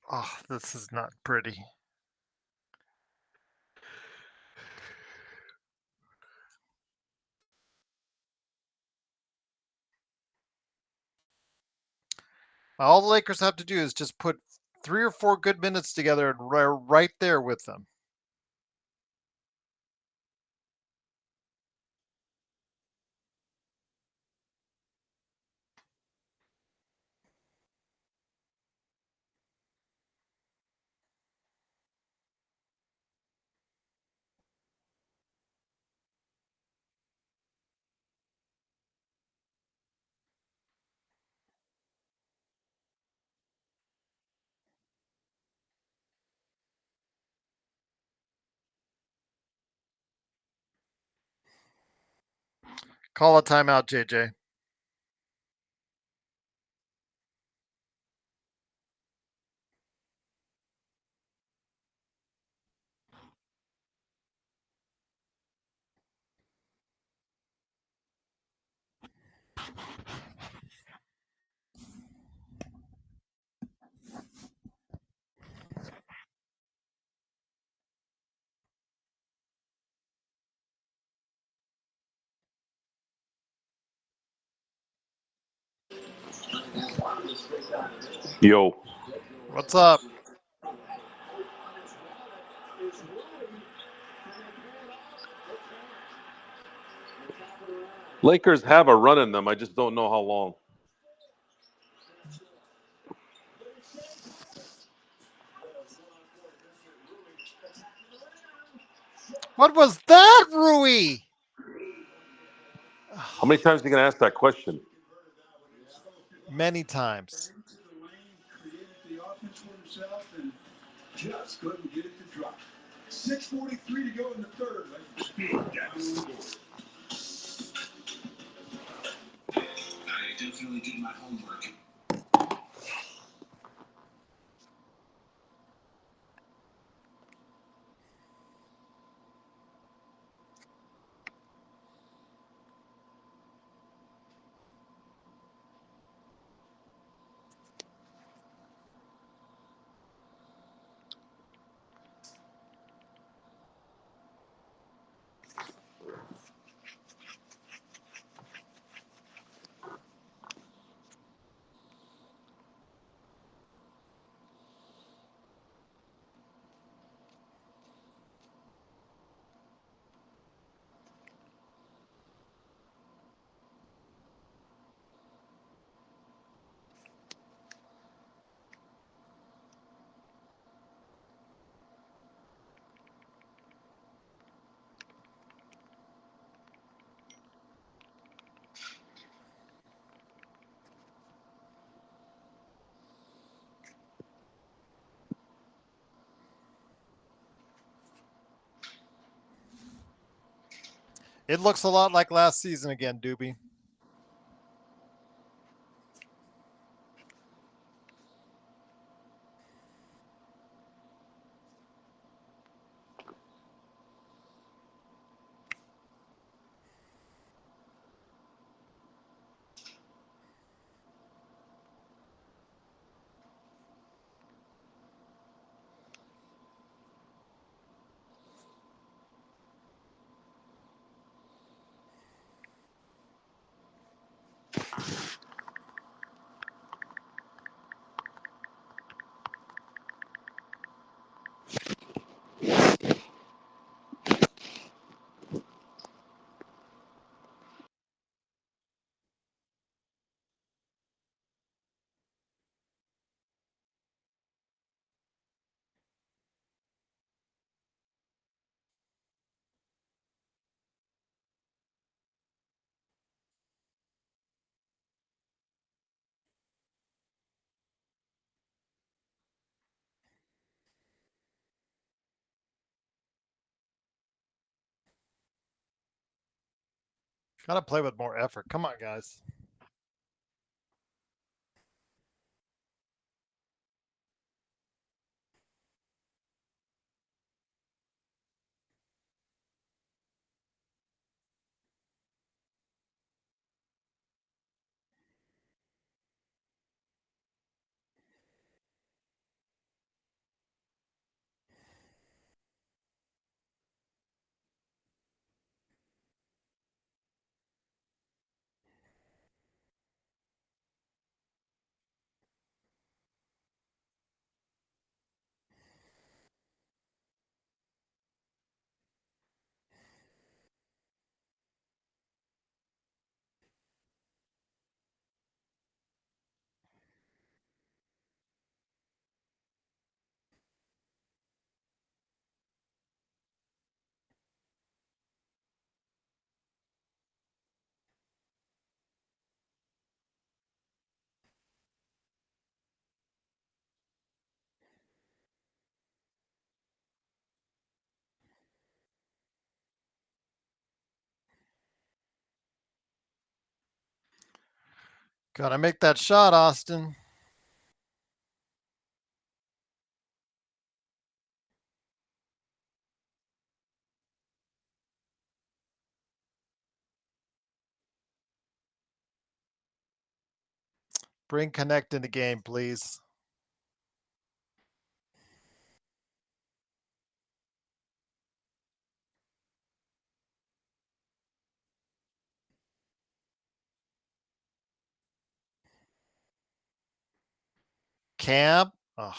Oh, this is not pretty. All the Lakers have to do is just put 3 or 4 good minutes together and we're right there with them. Call a timeout, JJ. Yo, What's up? Lakers have a run in them. I just don't know how long. What was that, Rui? How many times are you going to ask that question? Many times. Just couldn't get it to drop. 6:43 to go in the third. I definitely did my homework. It looks a lot like last season again, Doobie. Gotta play with more effort. Come on, guys. Gotta make that shot, Austin. Bring Connect in the game, please. camp. Oh.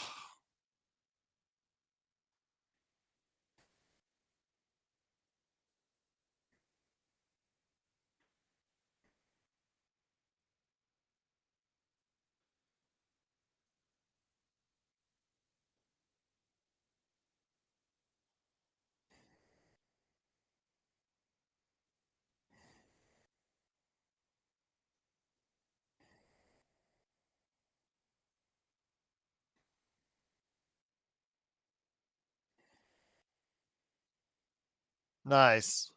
Nice.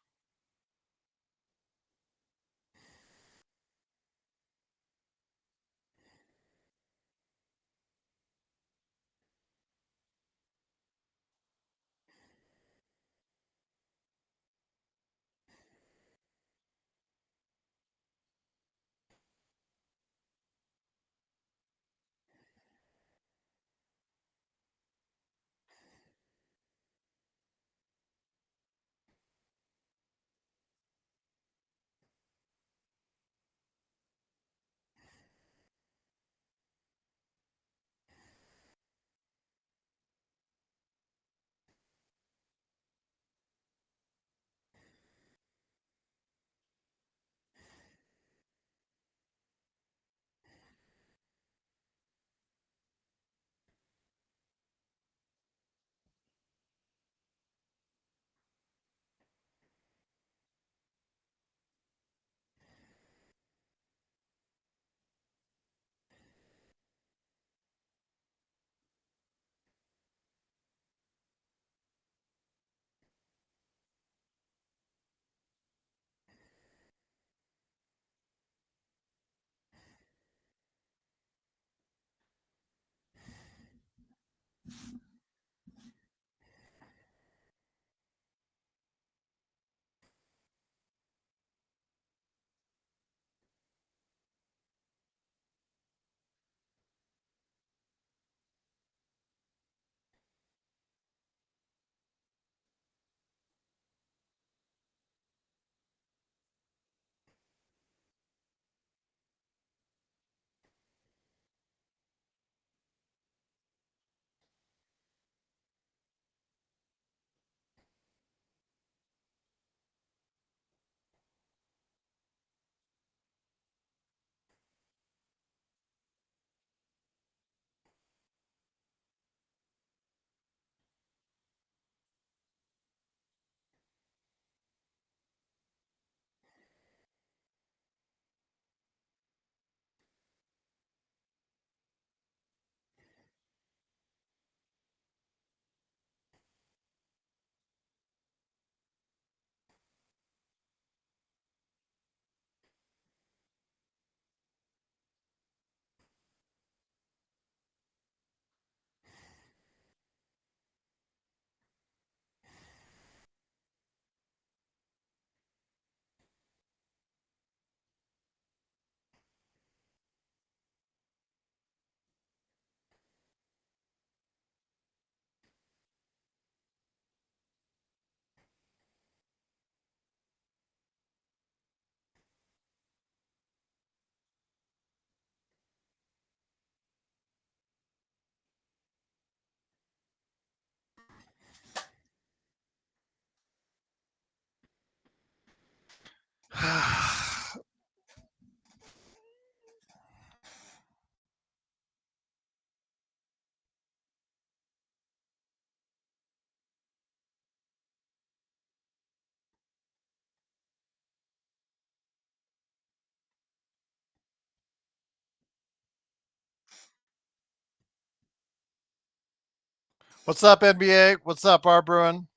What's up, NBA? What's up, R. Bruin?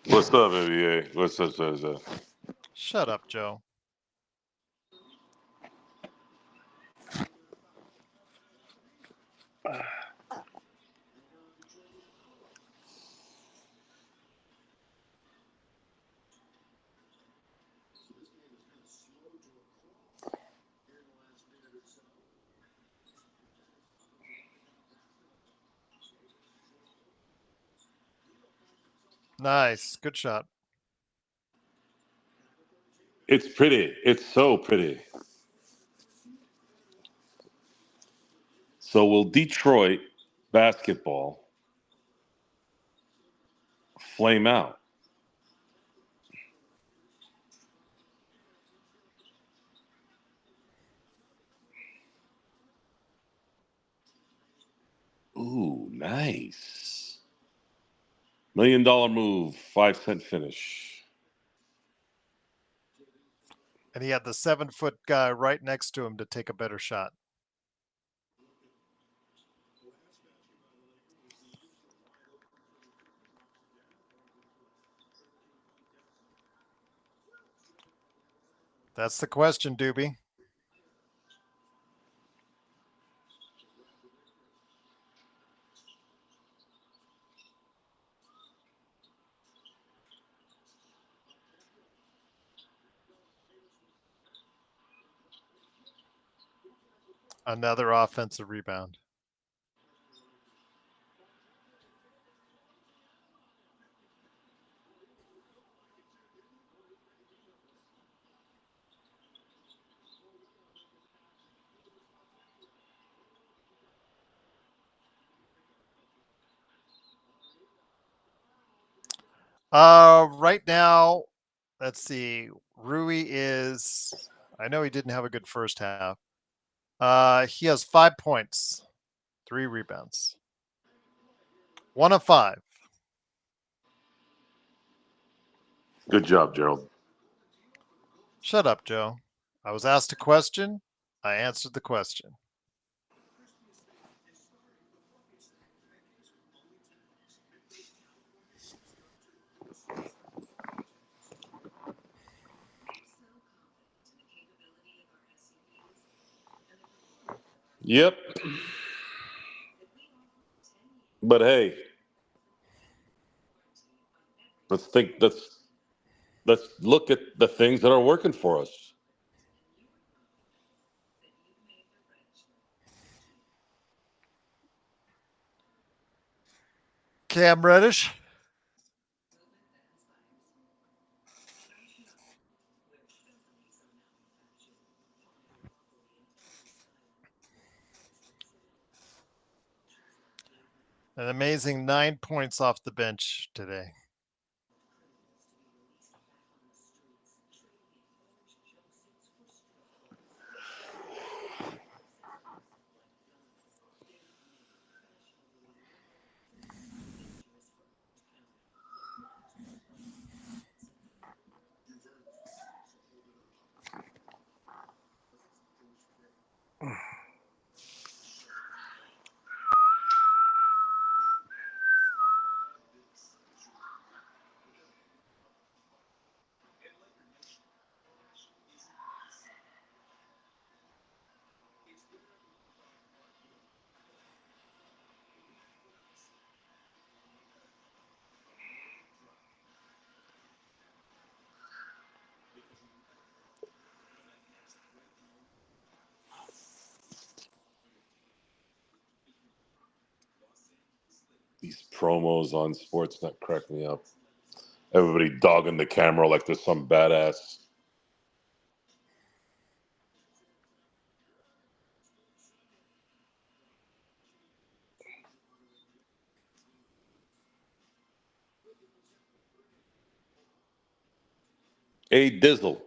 What's up, NBA? What's up? Shut up, Joe. Nice. Good shot. It's pretty. It's so pretty. So will Detroit basketball flame out? Ooh, nice. $1 million move, 5-cent finish. And he had the 7-foot guy right next to him to take a better shot. That's the question, Doobie. Another offensive rebound. Right now, let's see. Rui is. I know he didn't have a good first half. He has 5 points, 3 rebounds, 1 of 5. Good job, Gerald. Shut up, Joe. I was asked a question. I answered the question. Yep. But hey, let's look at the things that are working for us. Cam Reddish. An amazing 9 points off the bench today. These promos on Sportsnet crack me up. Everybody dogging the camera like there's some badass. Hey, Dizzle.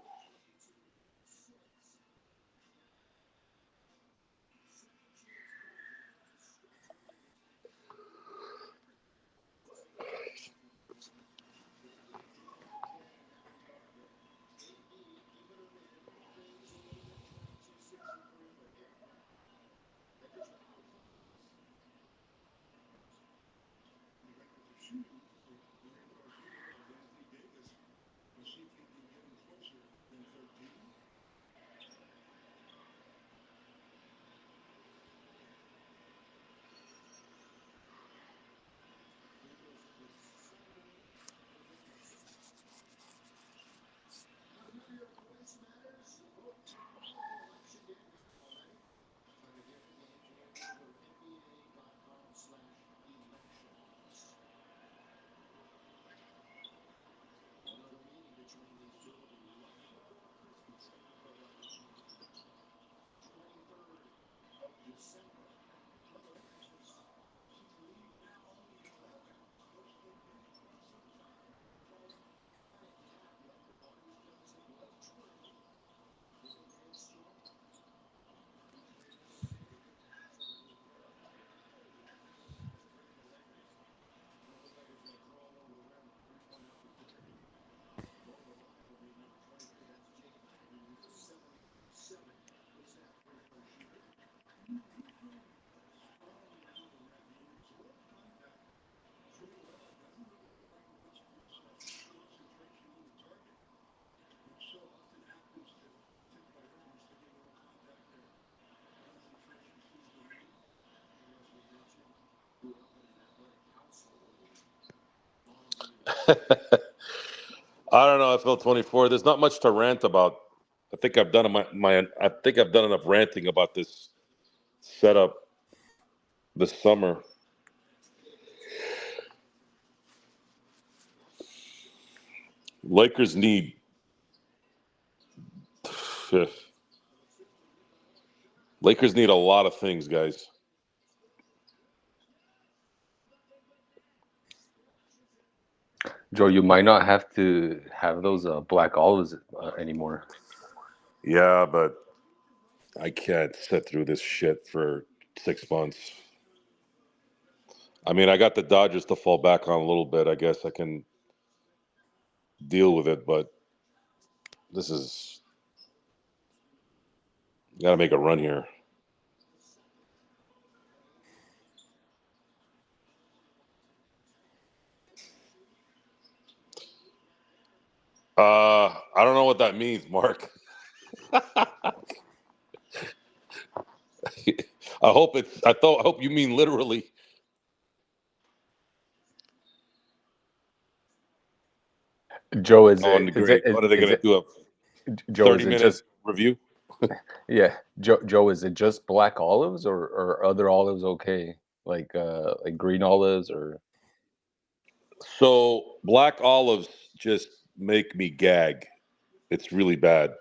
I don't know. FL 24. There's not much to rant about. I think I've done I think I've done enough ranting about this setup this summer. Lakers need. Lakers need a lot of things, guys. Joe, you might not have to have those black olives anymore. Yeah, but I can't sit through this shit for 6 months. I mean, I got the Dodgers to fall back on a little bit. I guess I can deal with it, but this is got to make a run here. I don't know what that means, Mark. I hope you mean literally. Joe, is Oh, it great. What are they going to do? A Joe? Is it 30-minute just review? yeah, Joe? Is it just black olives or other olives okay? Like green olives or So black olives just make me gag. It's really bad.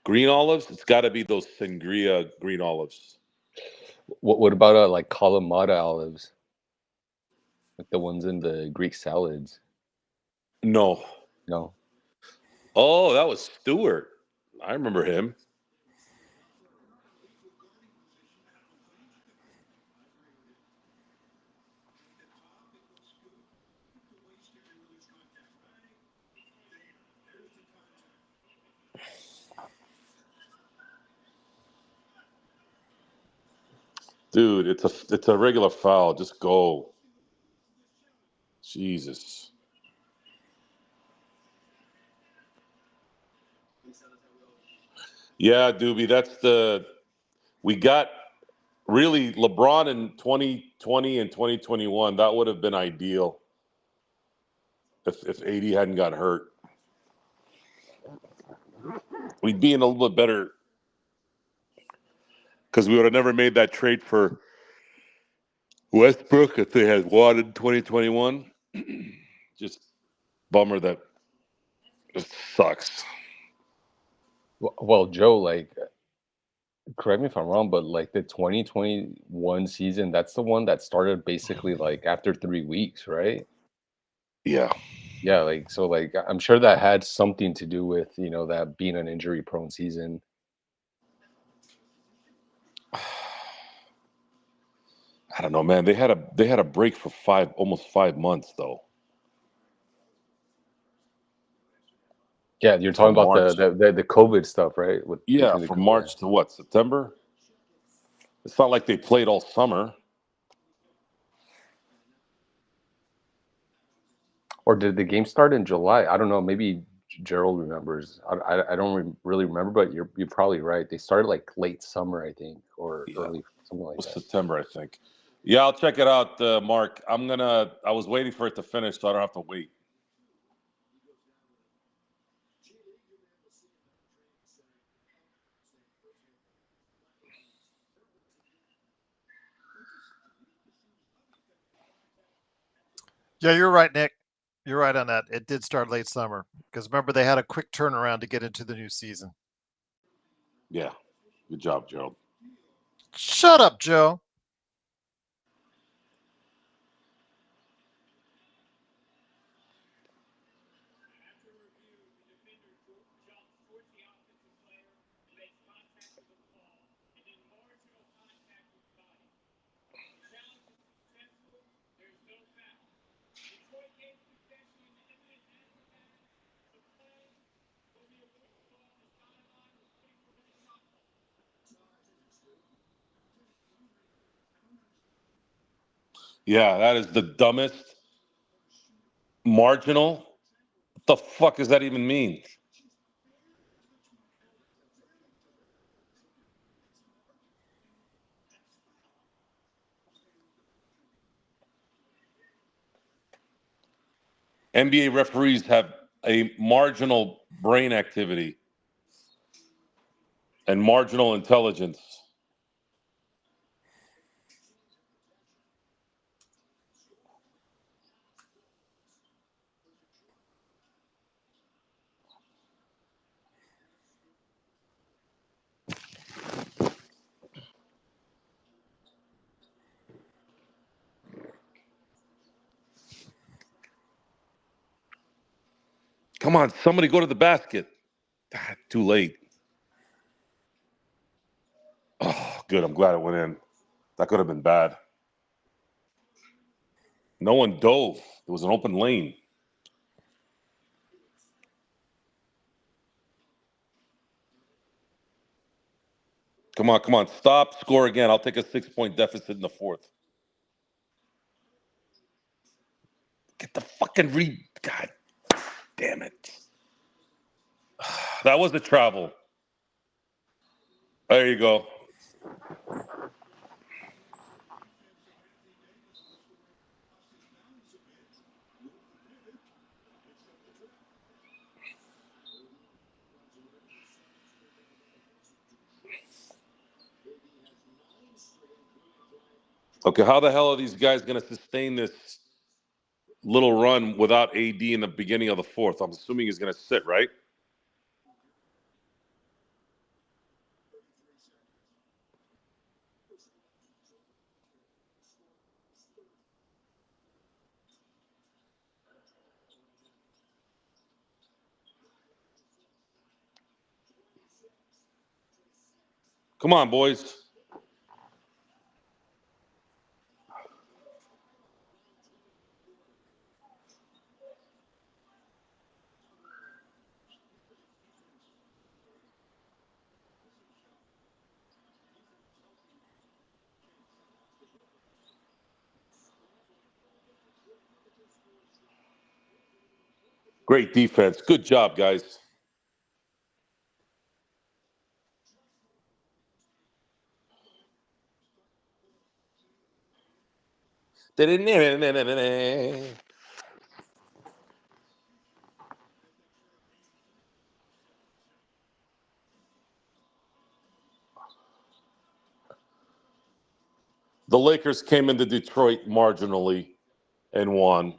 Green olives, it's got to be those sangria green olives. what about like Kalamata olives, like the ones in the Greek salads? No. No. Oh, that was Stewart. I remember him. Dude, it's a regular foul. Just go. Jesus. Yeah, Doobie, we got really LeBron in 2020 and 2021. That would have been ideal if AD hadn't got hurt. We'd be in a little bit better because we would have never made that trade for Westbrook if they had wanted 2021. Just bummer that it sucks. Well, Joe, like, correct me if I'm wrong, but like the 2021 season, that's the one that started basically like after 3 weeks, right? Yeah. Yeah, like so, like I'm sure that had something to do with that being an injury-prone season. I don't know, man. They had a break for almost 5 months though. Yeah, you're talking From about March. the COVID stuff, right? With Yeah, between the from yeah. March to what? September? It's not like they played all summer. Or did the game start in July? I don't know. Maybe Gerald remembers. I don't really remember, but you're probably right. They started like late summer, I think, or Yeah. early something like It was that. September, I think. Yeah, I'll check it out, Mark. I was waiting for it to finish so I don't have to wait. Yeah, you're right, Nick. You're right on that. It did start late summer because remember they had a quick turnaround to get into the new season. Yeah. Good job, Gerald. Shut up, Joe. Yeah, that is the dumbest marginal. What the fuck does that even mean? NBA referees have a marginal brain activity and marginal intelligence. Come on, somebody go to the basket. Ah, too late. Oh, good. I'm glad it went in. That could have been bad. No one dove. It was an open lane. Come on, come on. Stop, score again. I'll take a 6-point deficit in the fourth. Get the fucking God damn it. That was the travel. There you go. Okay, how the hell are these guys going to sustain this little run without AD in the beginning of the fourth? I'm assuming he's going to sit, right? Come on, boys. Great defense. Good job, guys. The Lakers came into Detroit marginally and won.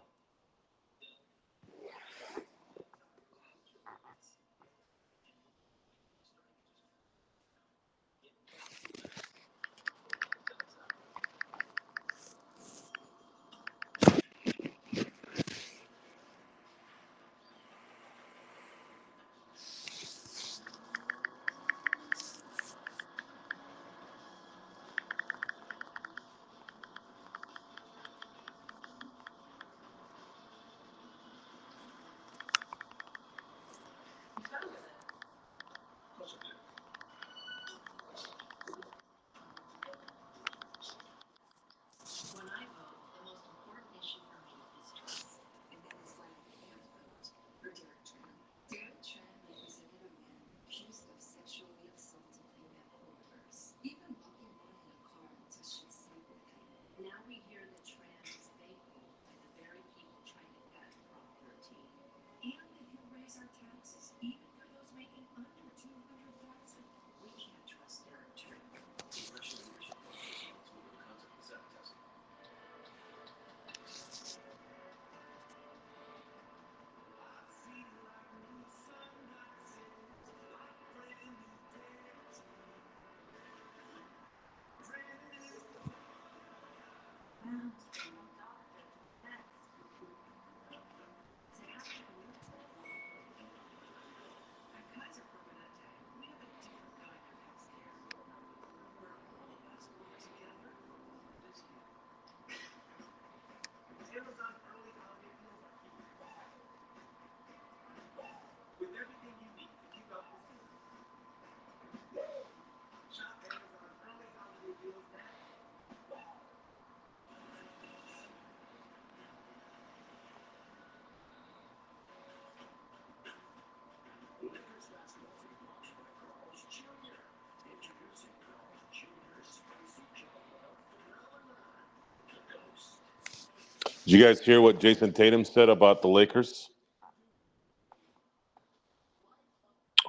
Did you guys hear what Jason Tatum said about the Lakers?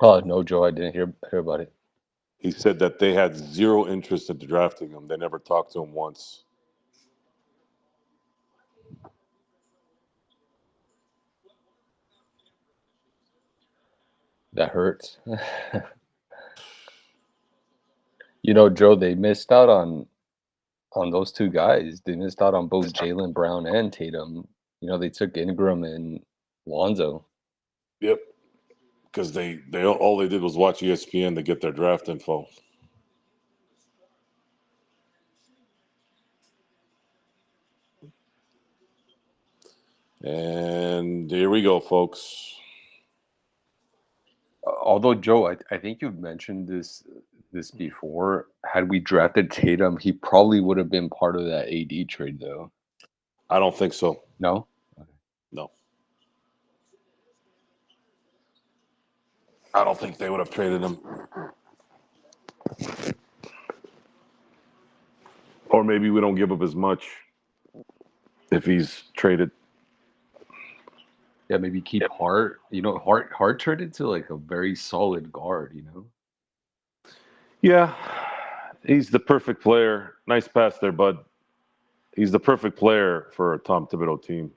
Oh no, Joe, I didn't hear about it. He said that they had zero interest in drafting him. They never talked to him once. That hurts. Joe, they missed out on those two guys. They missed out on both Jaylen Brown and Tatum. They took Ingram and Lonzo. Yep. Because they all they did was watch ESPN to get their draft info. And here we go, folks. Although, Joe, I think you've mentioned this before. Had we drafted Tatum, he probably would have been part of that AD trade, though. I don't think so. No? No. I don't think they would have traded him. Or maybe we don't give up as much if he's traded. Yeah, maybe keep Hart. Hart turned into like a very solid guard, Yeah. He's the perfect player. Nice pass there, bud. He's the perfect player for a Tom Thibodeau team.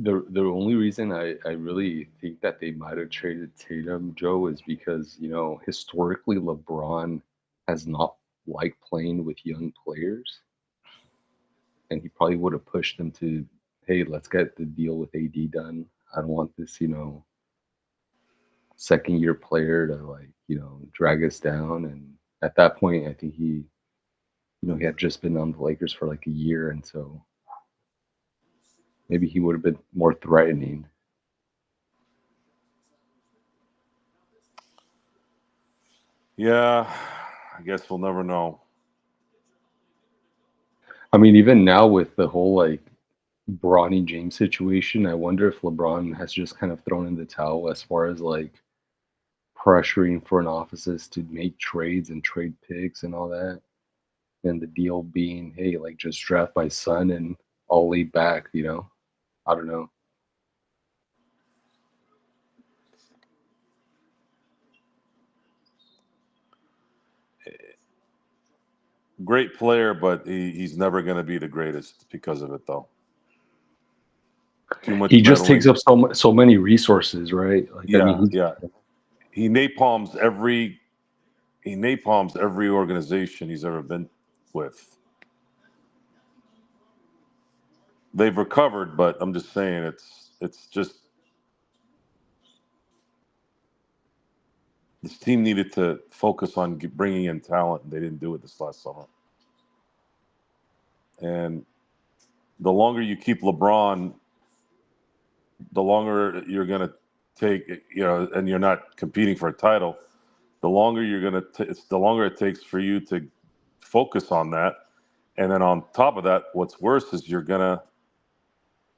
The only reason I really think that they might have traded Tatum, Joe, is because, historically LeBron has not liked playing with young players. And he probably would have pushed them to, hey, let's get the deal with AD done. I don't want this, second year player to drag us down. And at that point, I think he had just been on the Lakers for like a year, and so maybe he would have been more threatening. Yeah, I guess we'll never know. I mean, even now with the whole like Bronny James situation, I wonder if LeBron has just kind of thrown in the towel as far as like pressuring front offices to make trades and trade picks and all that. And the deal being, hey, like just draft my son and I'll lay back, I don't know. Great player, but he's never going to be the greatest because of it, though. Too much He just meddling. takes up so many resources, right? Like, Yeah, I mean, yeah. He napalms every organization he's ever been with. They've recovered, but I'm just saying it's just this team needed to focus on bringing in talent, and they didn't do it this last summer. And the longer you keep LeBron, the longer you're going to take, and you're not competing for a title, the longer the longer it takes for you to focus on that. And then on top of that, what's worse is you're going to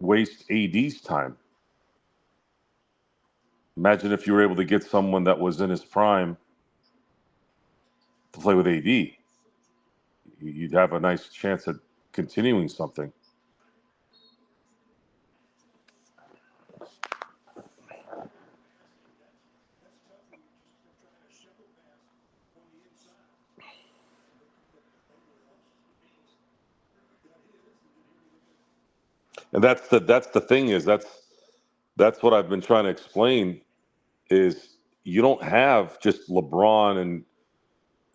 waste AD's time. Imagine if you were able to get someone that was in his prime to play with AD. You'd have a nice chance at continuing something. And that's the thing is that's what I've been trying to explain is you don't have just LeBron and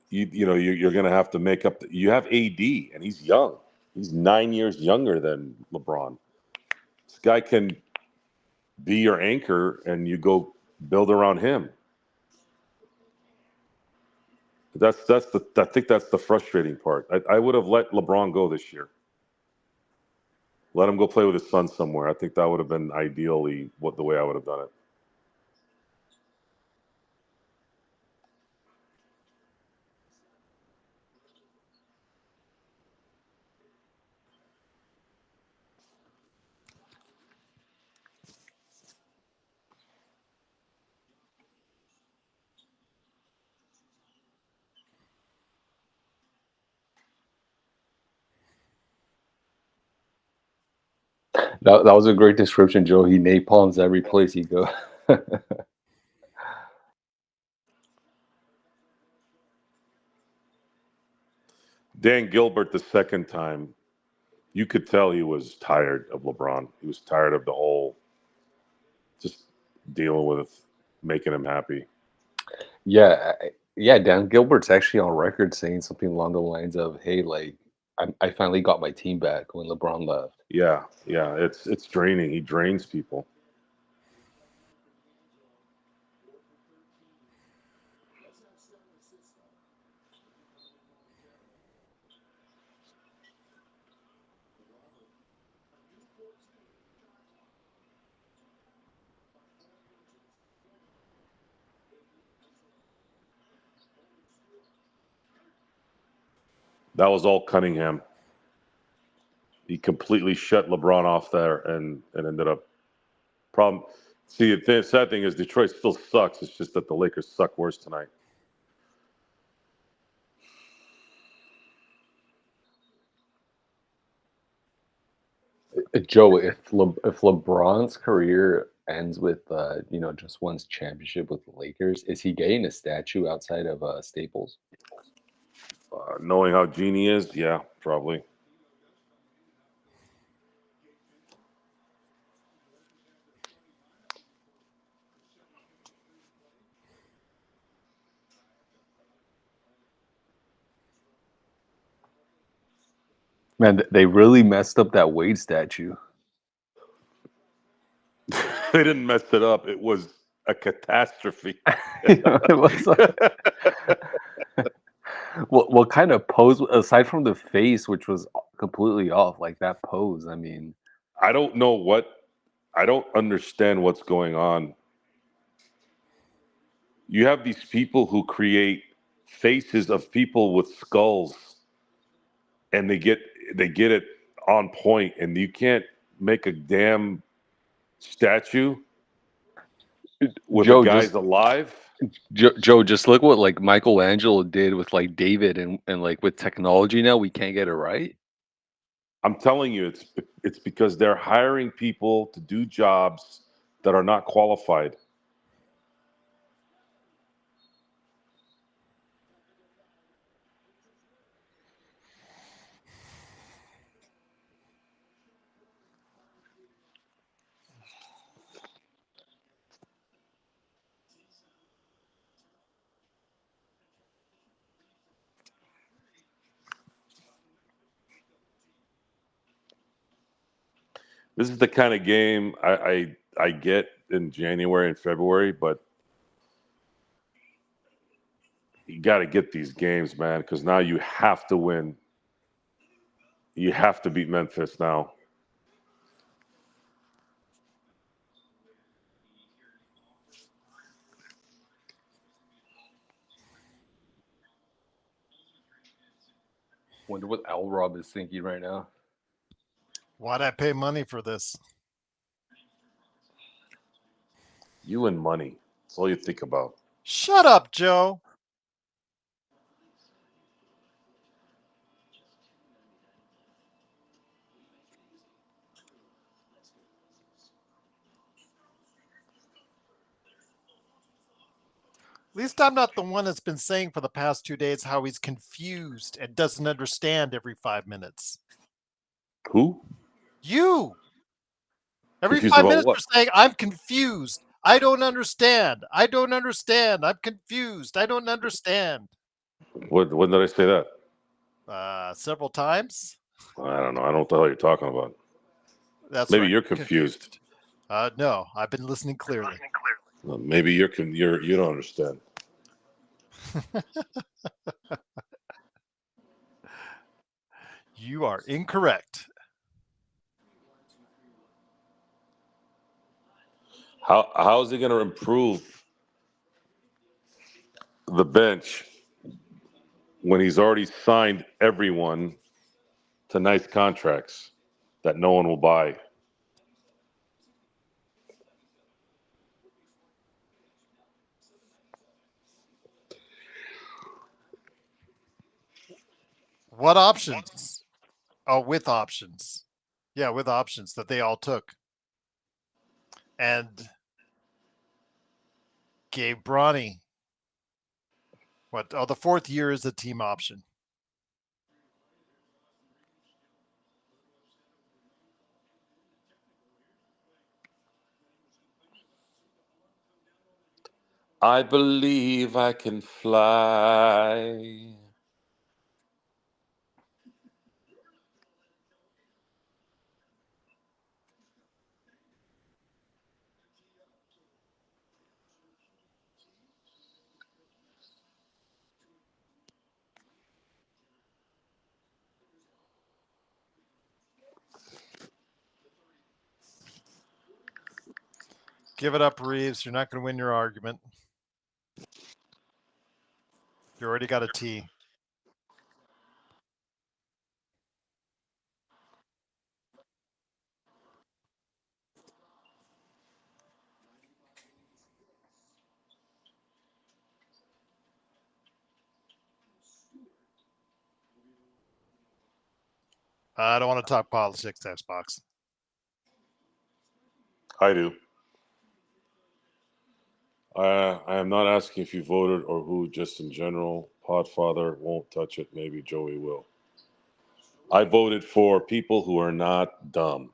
you're going to have to make up. You have AD and he's young. He's 9 years younger than LeBron. This guy can be your anchor and you go build around him. I think that's the frustrating part. I would have let LeBron go this year. Let him go play with his son somewhere. I think that would have been ideally the way I would have done it. That was a great description, Joe. He napalms every place he goes. Dan Gilbert, the second time, you could tell he was tired of LeBron. He was tired of the whole just dealing with making him happy. Yeah, yeah. Dan Gilbert's actually on record saying something along the lines of, "Hey, like, I finally got my team back when LeBron left." Yeah, it's draining. He drains people. That was all Cunningham. He completely shut LeBron off there and ended up problem. See, the sad thing is Detroit still sucks. It's just that the Lakers suck worse tonight. Joe, if LeBron's career ends with just one championship with the Lakers, is he getting a statue outside of Staples? Knowing how Genie is, yeah, probably. Man, they really messed up that Wade statue. They didn't mess it up. It was a catastrophe. It was what kind of pose, aside from the face, which was completely off, like that pose? I mean, I don't understand what's going on. You have these people who create faces of people with skulls, and they get it on point, and you can't make a damn statue with Joe, the guys alive. Joe, just look what like Michelangelo did with like David, and like with technology now, we can't get it right. I'm telling you, it's because they're hiring people to do jobs that are not qualified. This is the kind of game I get in January and February, but you got to get these games, man, because now you have to win. You have to beat Memphis now. Wonder what Al Rob is thinking right now. Why'd I pay money for this? You and money. That's all you think about. Shut up, Joe. At least I'm not the one that's been saying for the past 2 days how he's confused and doesn't understand every 5 minutes. Who? You. Every Confused 5 about minutes what? you're saying, I'm confused. I don't understand. I don't understand. I'm confused. I don't understand. When did I say that? Several times. I don't know. I don't know what the hell you're talking about. That's Maybe right. you're confused. No, I've been listening clearly. Maybe you don't understand. You are incorrect. How is he going to improve the bench when he's already signed everyone to nice contracts that no one will buy? What options? Oh, with options. Yeah, with options that they all took. And gave Bronny the 4th year is a team option. I believe I can fly. Give it up, Reeves. You're not going to win your argument. You already got a T. I don't want to talk politics, Xbox. I do. I am not asking if you voted or who, just in general. Podfather won't touch it. Maybe Joey will. I voted for people who are not dumb.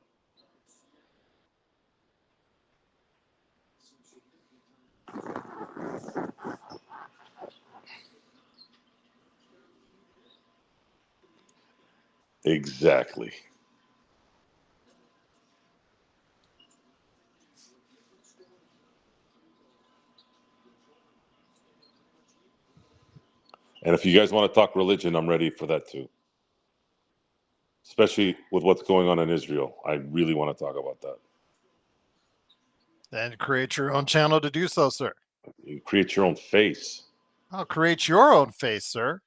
Exactly. And if you guys want to talk religion, I'm ready for that too. Especially with what's going on in Israel. I really want to talk about that. Then create your own channel to do so, sir. You create your own face. I'll create your own face, sir.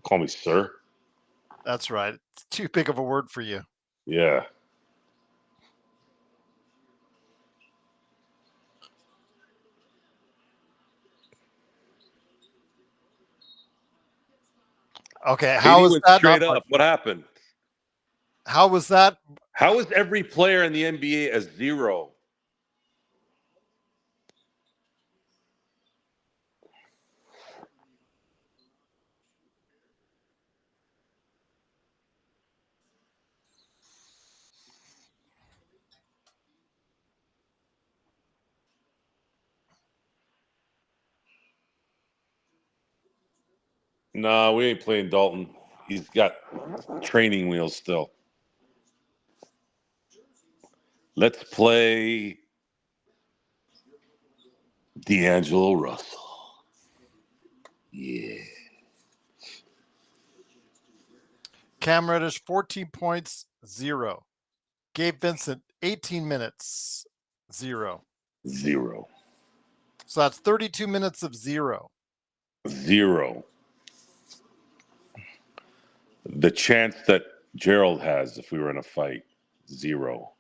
Call me sir. That's right. It's too big of a word for you. Yeah. Okay, how KD is went that straight not up? What happened? How was that? How is every player in the NBA a zero? Nah, we ain't playing Dalton. He's got training wheels still. Let's play D'Angelo Russell. Yeah. Cam Reddish, 14 points, 0. Gabe Vincent, 18 minutes, 0. 0. So that's 32 minutes of 0. 0. The chance that Gerald has if we were in a fight, 0.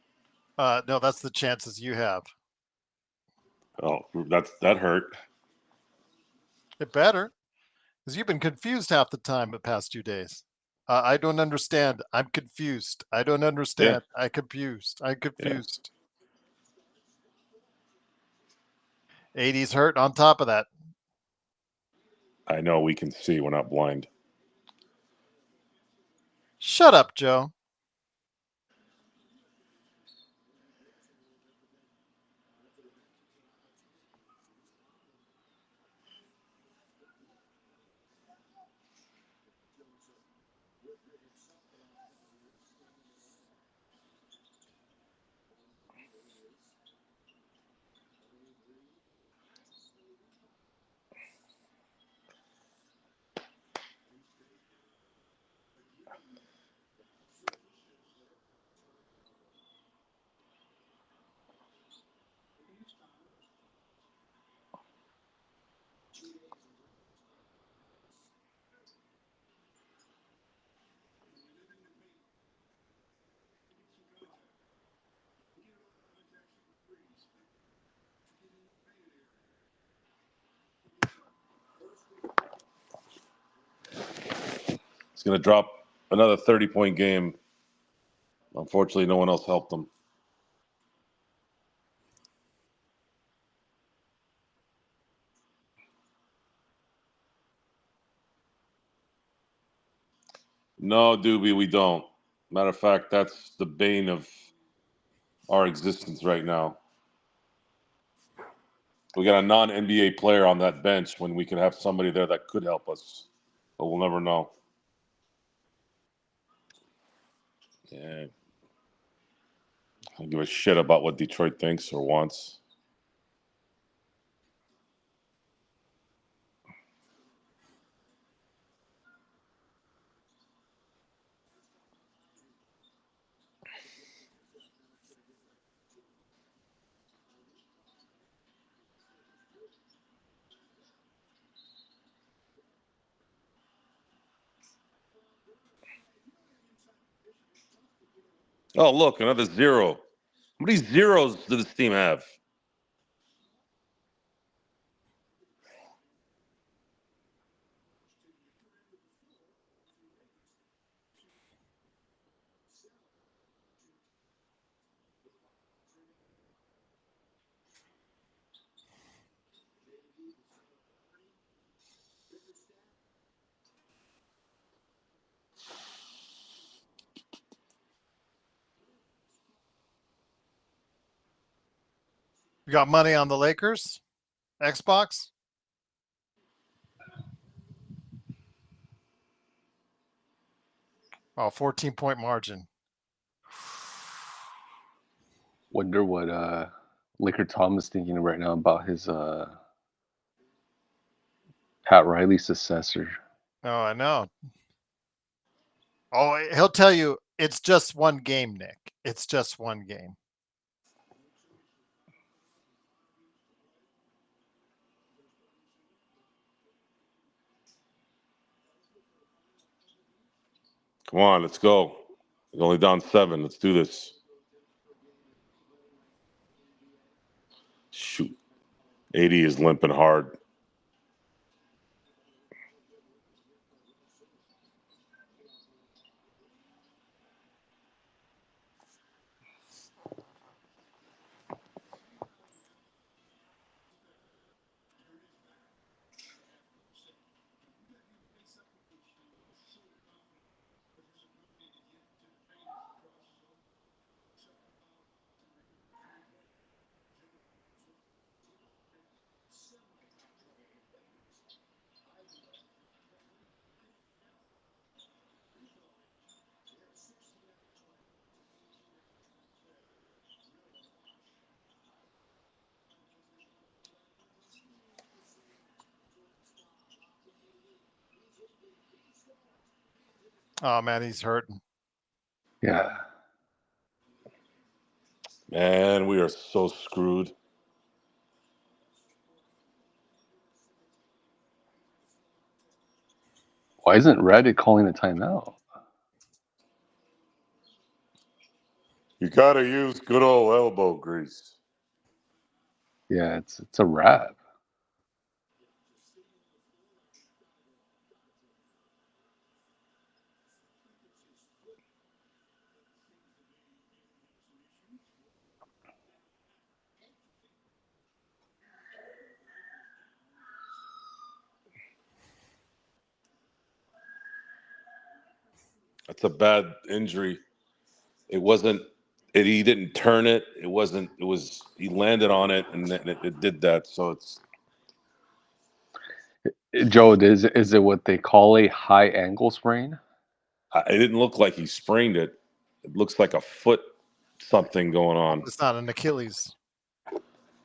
No, that's the chances you have. Oh, that hurt. It better, because you've been confused half the time the past 2 days. I don't understand. I'm confused. I don't understand. Yeah. I'm confused. I'm confused. 80's hurt on top of that. I know we can see. We're not blind. Shut up, Joe. He's going to drop another 30-point game Unfortunately, no one else helped them. No, Doobie, we don't. Matter of fact, that's the bane of our existence right now. We got a non-NBA player on that bench when we could have somebody there that could help us, but we'll never know. Yeah. I don't give a shit about what Detroit thinks or wants. Oh, look, another zero. How many zeros does this team have? You got money on the Lakers? Xbox? Oh, 14-point margin. Wonder what Laker Tom is thinking right now about his Pat Riley successor. Oh, I know. Oh, he'll tell you it's just one game, Nick. It's just one game. Come on, let's go. We're only down 7. Let's do this. Shoot. 80 is limping hard. Oh man, he's hurting. Yeah. Man, we are so screwed. Why isn't Reddit calling a timeout? You got to use good old elbow grease. Yeah, it's a wrap. That's a bad injury. It wasn't. He didn't turn it. It wasn't. It was. He landed on it, and then it did that. So it's. Joe, is it what they call a high ankle sprain? It didn't look like he sprained it. It looks like a foot something going on. It's not an Achilles.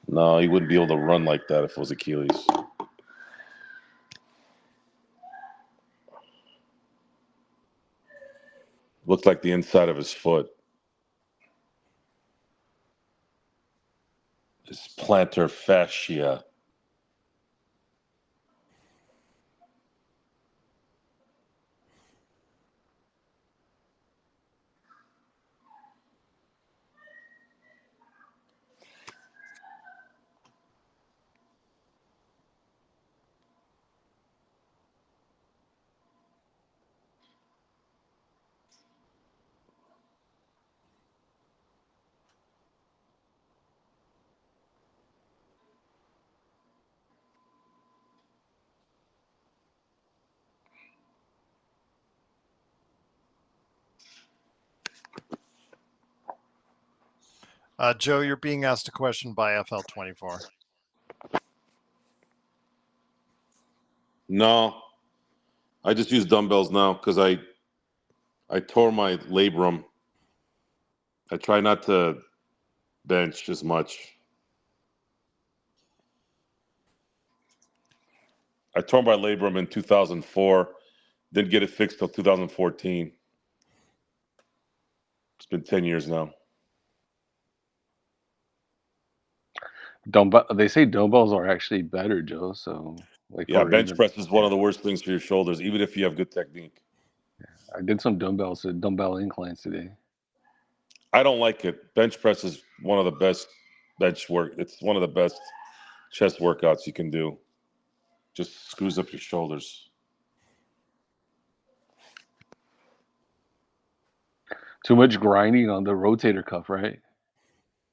No, he wouldn't be able to run like that if it was Achilles. Looked like the inside of his foot. His plantar fascia. Joe, you're being asked a question by FL24. No, I just use dumbbells now because I tore my labrum. I try not to bench as much. I tore my labrum in 2004. Didn't get it fixed till 2014. It's been 10 years now. They say dumbbells are actually better, Joe. So like Yeah, for bench even, press is one of the worst things for your shoulders, even if you have good technique. I did some dumbbell inclines today. I don't like it. Bench press is one of the best bench work. It's one of the best chest workouts you can do. Just screws up your shoulders. Too much grinding on the rotator cuff, right?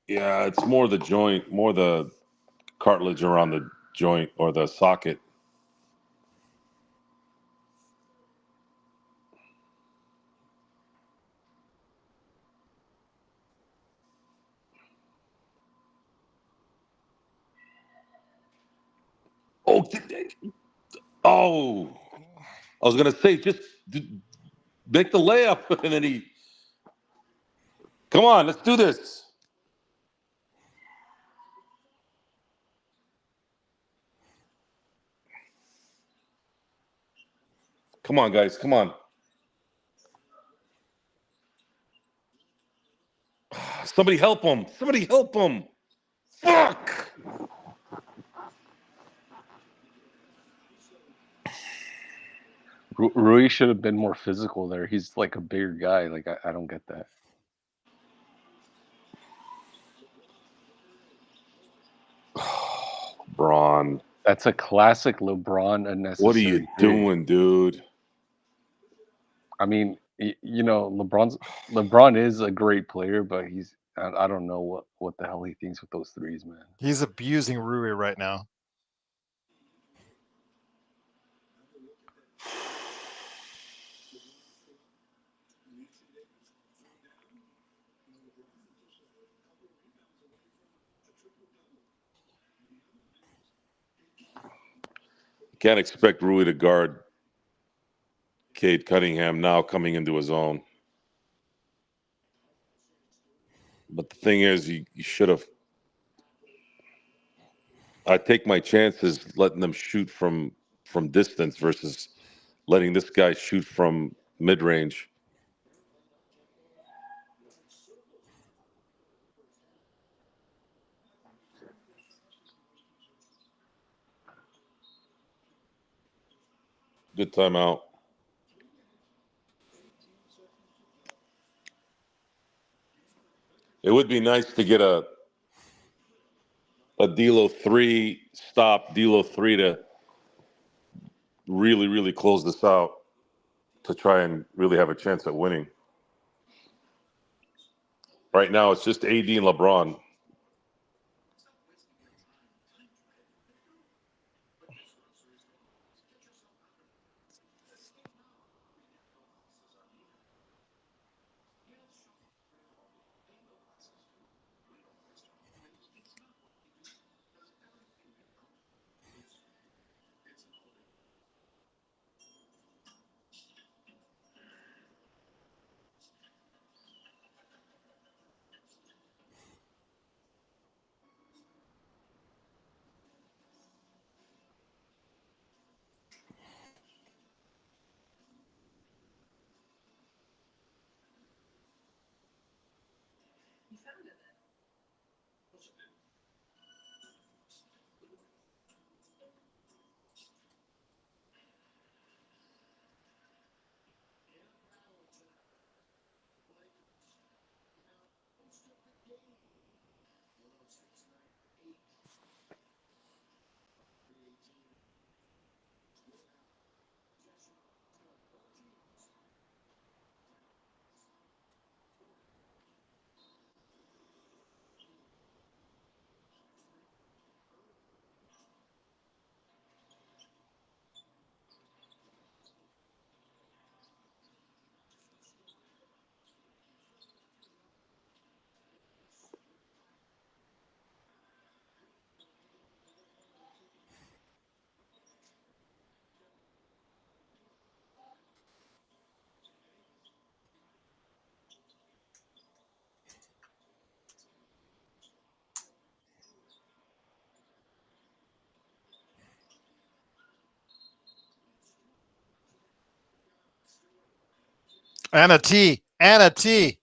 Yeah, it's more the joint, more the cartilage around the joint or the socket. Oh, oh! I was gonna say just make the layup, and then he. Come on, let's do this. Come on, guys. Come on. Somebody help him. Somebody help him. Fuck. Rui should have been more physical there. He's like a bigger guy. Like I don't get that. LeBron. That's a classic LeBron unnecessary. What are you doing, dude? I mean, you know, LeBron is a great player, but I don't know what the hell he thinks with those threes, man. He's abusing Rui right now. Can't expect Rui to guard Cade Cunningham now coming into his own. But the thing is, you should have. I take my chances letting them shoot from distance versus letting this guy shoot from mid range. Good timeout. It would be nice to get a D'Lo 3 stop, D'Lo 3 to really close this out to try and really have a chance at winning. Right now, it's just AD and LeBron. And a T. And a T.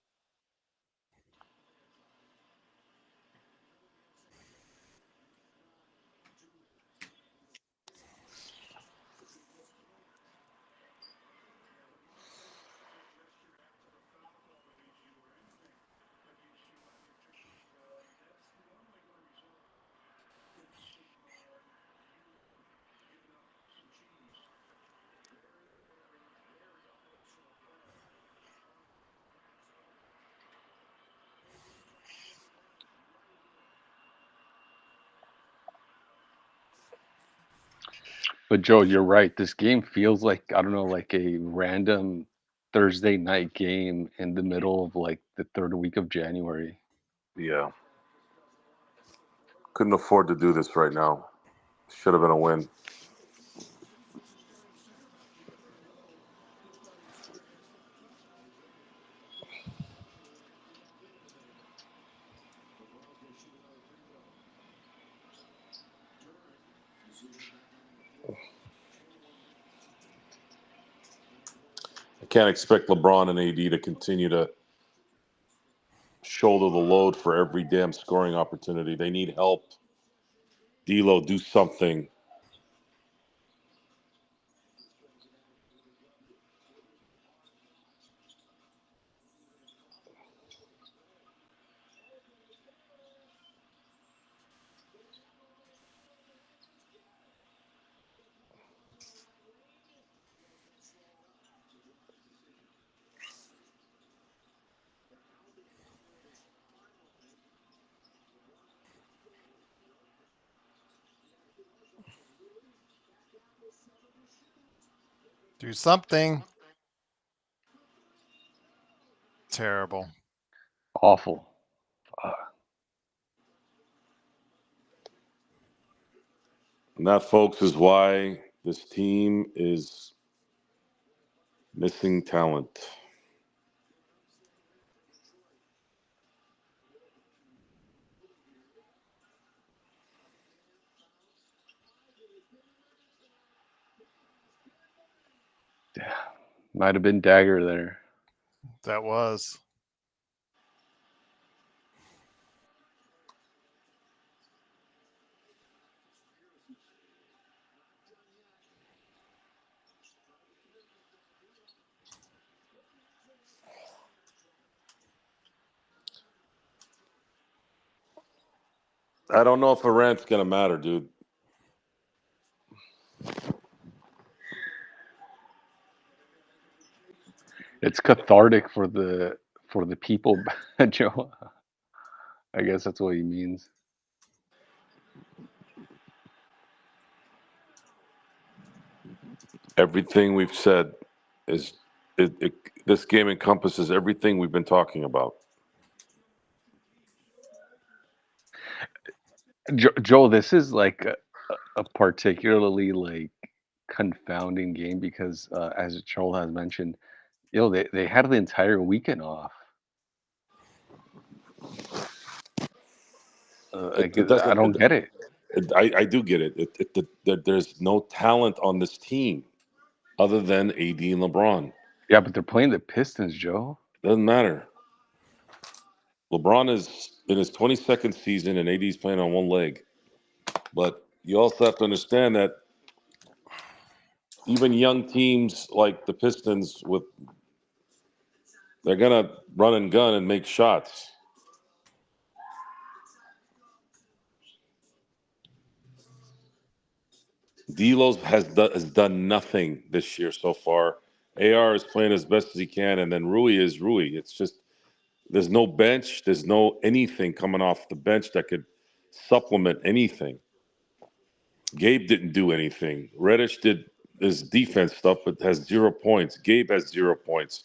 But Joe, you're right. This game feels like, I don't know, like a random Thursday night game in the middle of like the third week of January. Yeah. Couldn't afford to do this right now. Should have been a win. I can't expect LeBron and AD to continue to shoulder the load for every damn scoring opportunity. They need help. D'Lo, do something. Do something. Terrible. Awful. And that, folks, is why this team is missing talent. Might have been dagger there. That was. I don't know if a rant's going to matter, dude. It's cathartic for the people, Joe. I guess that's what he means. Everything we've said is this game encompasses everything we've been talking about. Joel, this is like a particularly like confounding game because, as Joel has mentioned, they had the entire weekend off. I don't get it. I do get it. There's no talent on this team other than AD and LeBron. Yeah, but they're playing the Pistons, Joe. Doesn't matter. LeBron is in his 22nd season and AD's playing on one leg. But you also have to understand that even young teams like the Pistons, they're gonna run and gun and make shots. D'Lo has done nothing this year so far. AR is playing as best as he can, and then Rui is Rui. It's just there's no bench, there's no anything coming off the bench that could supplement anything. Gabe didn't do anything. Reddish did his defense stuff, but has 0 points. Gabe has 0 points.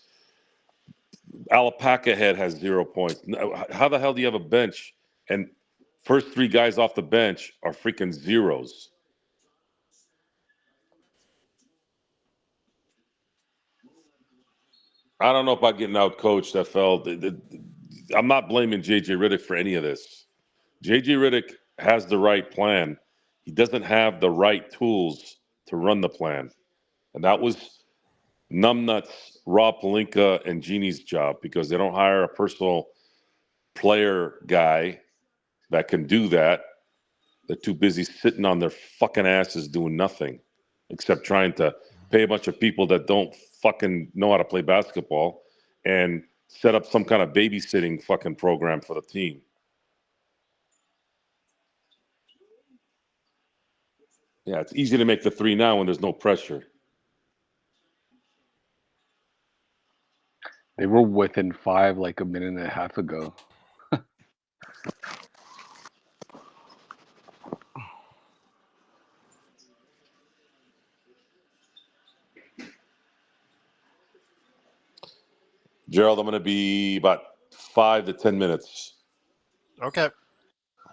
Alapaka head has 0 points. How the hell do you have a bench and first three guys off the bench are freaking zeros? I don't know about getting out coached, FL. I'm not blaming JJ Redick for any of this. JJ Redick has the right plan. He doesn't have the right tools to run the plan. And that was numbnuts Rob Pelinka and Jeannie's job because they don't hire a personal player guy that can do that. They're too busy sitting on their fucking asses doing nothing except trying to pay a bunch of people that don't fucking know how to play basketball and set up some kind of babysitting fucking program for the team. Yeah, it's easy to make the three now when there's no pressure. They were within 5 like a minute and a half ago. Gerald, I'm going to be about 5 to 10 minutes. Okay.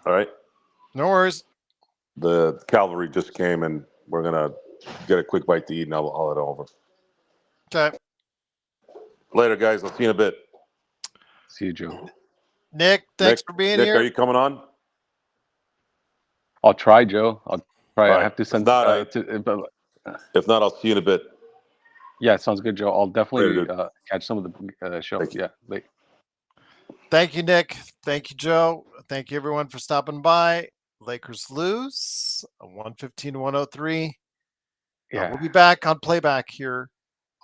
All right. No worries. The cavalry just came and we're going to get a quick bite to eat and I'll head over. Okay. Later, guys. I'll see you in a bit. See you, Joe. Nick, thanks for being Nick, here. are you coming on? I'll try, Joe. I'll try. All I right. have to If send. not, If not, I'll see you in a bit. Yeah, sounds good, Joe. I'll definitely Later, dude. catch some of the show. Thank you. Yeah, late. Thank you, Nick. Thank you, Joe. Thank you, everyone, for stopping by. Lakers lose 115 to 103. Yeah. We'll be back on playback here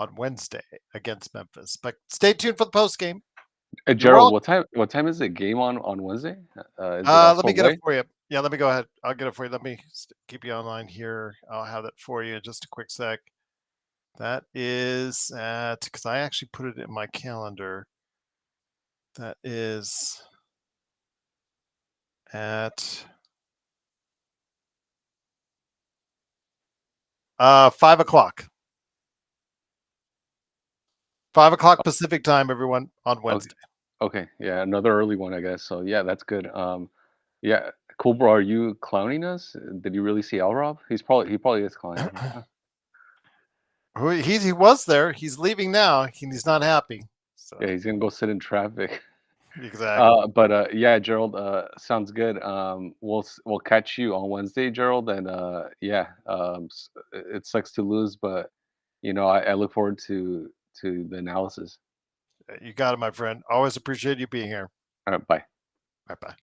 on Wednesday against Memphis. But stay tuned for the post game. Gerald, what time is the game on Wednesday? Is it Let me get away? it for you. Yeah, let me go ahead. I'll get it for you. Let me keep you online here. I'll have that for you in just a quick sec. That is at, because I actually put it in my calendar. That is at 5 o'clock. 5 o'clock Pacific time, everyone, on Wednesday. Okay, yeah, another early one, I guess. So yeah, that's good. Yeah, cool, bro. Are you clowning us? Did you really see Al Rob? He probably is clowning. He was there. He's leaving now. He's not happy. So Yeah, he's gonna go sit in traffic. exactly. But yeah, Gerald, sounds good. We'll catch you on Wednesday, Gerald, and yeah, it sucks to lose, but I look forward to the analysis. You got it, my friend. Always appreciate you being here. All right, bye. Bye bye.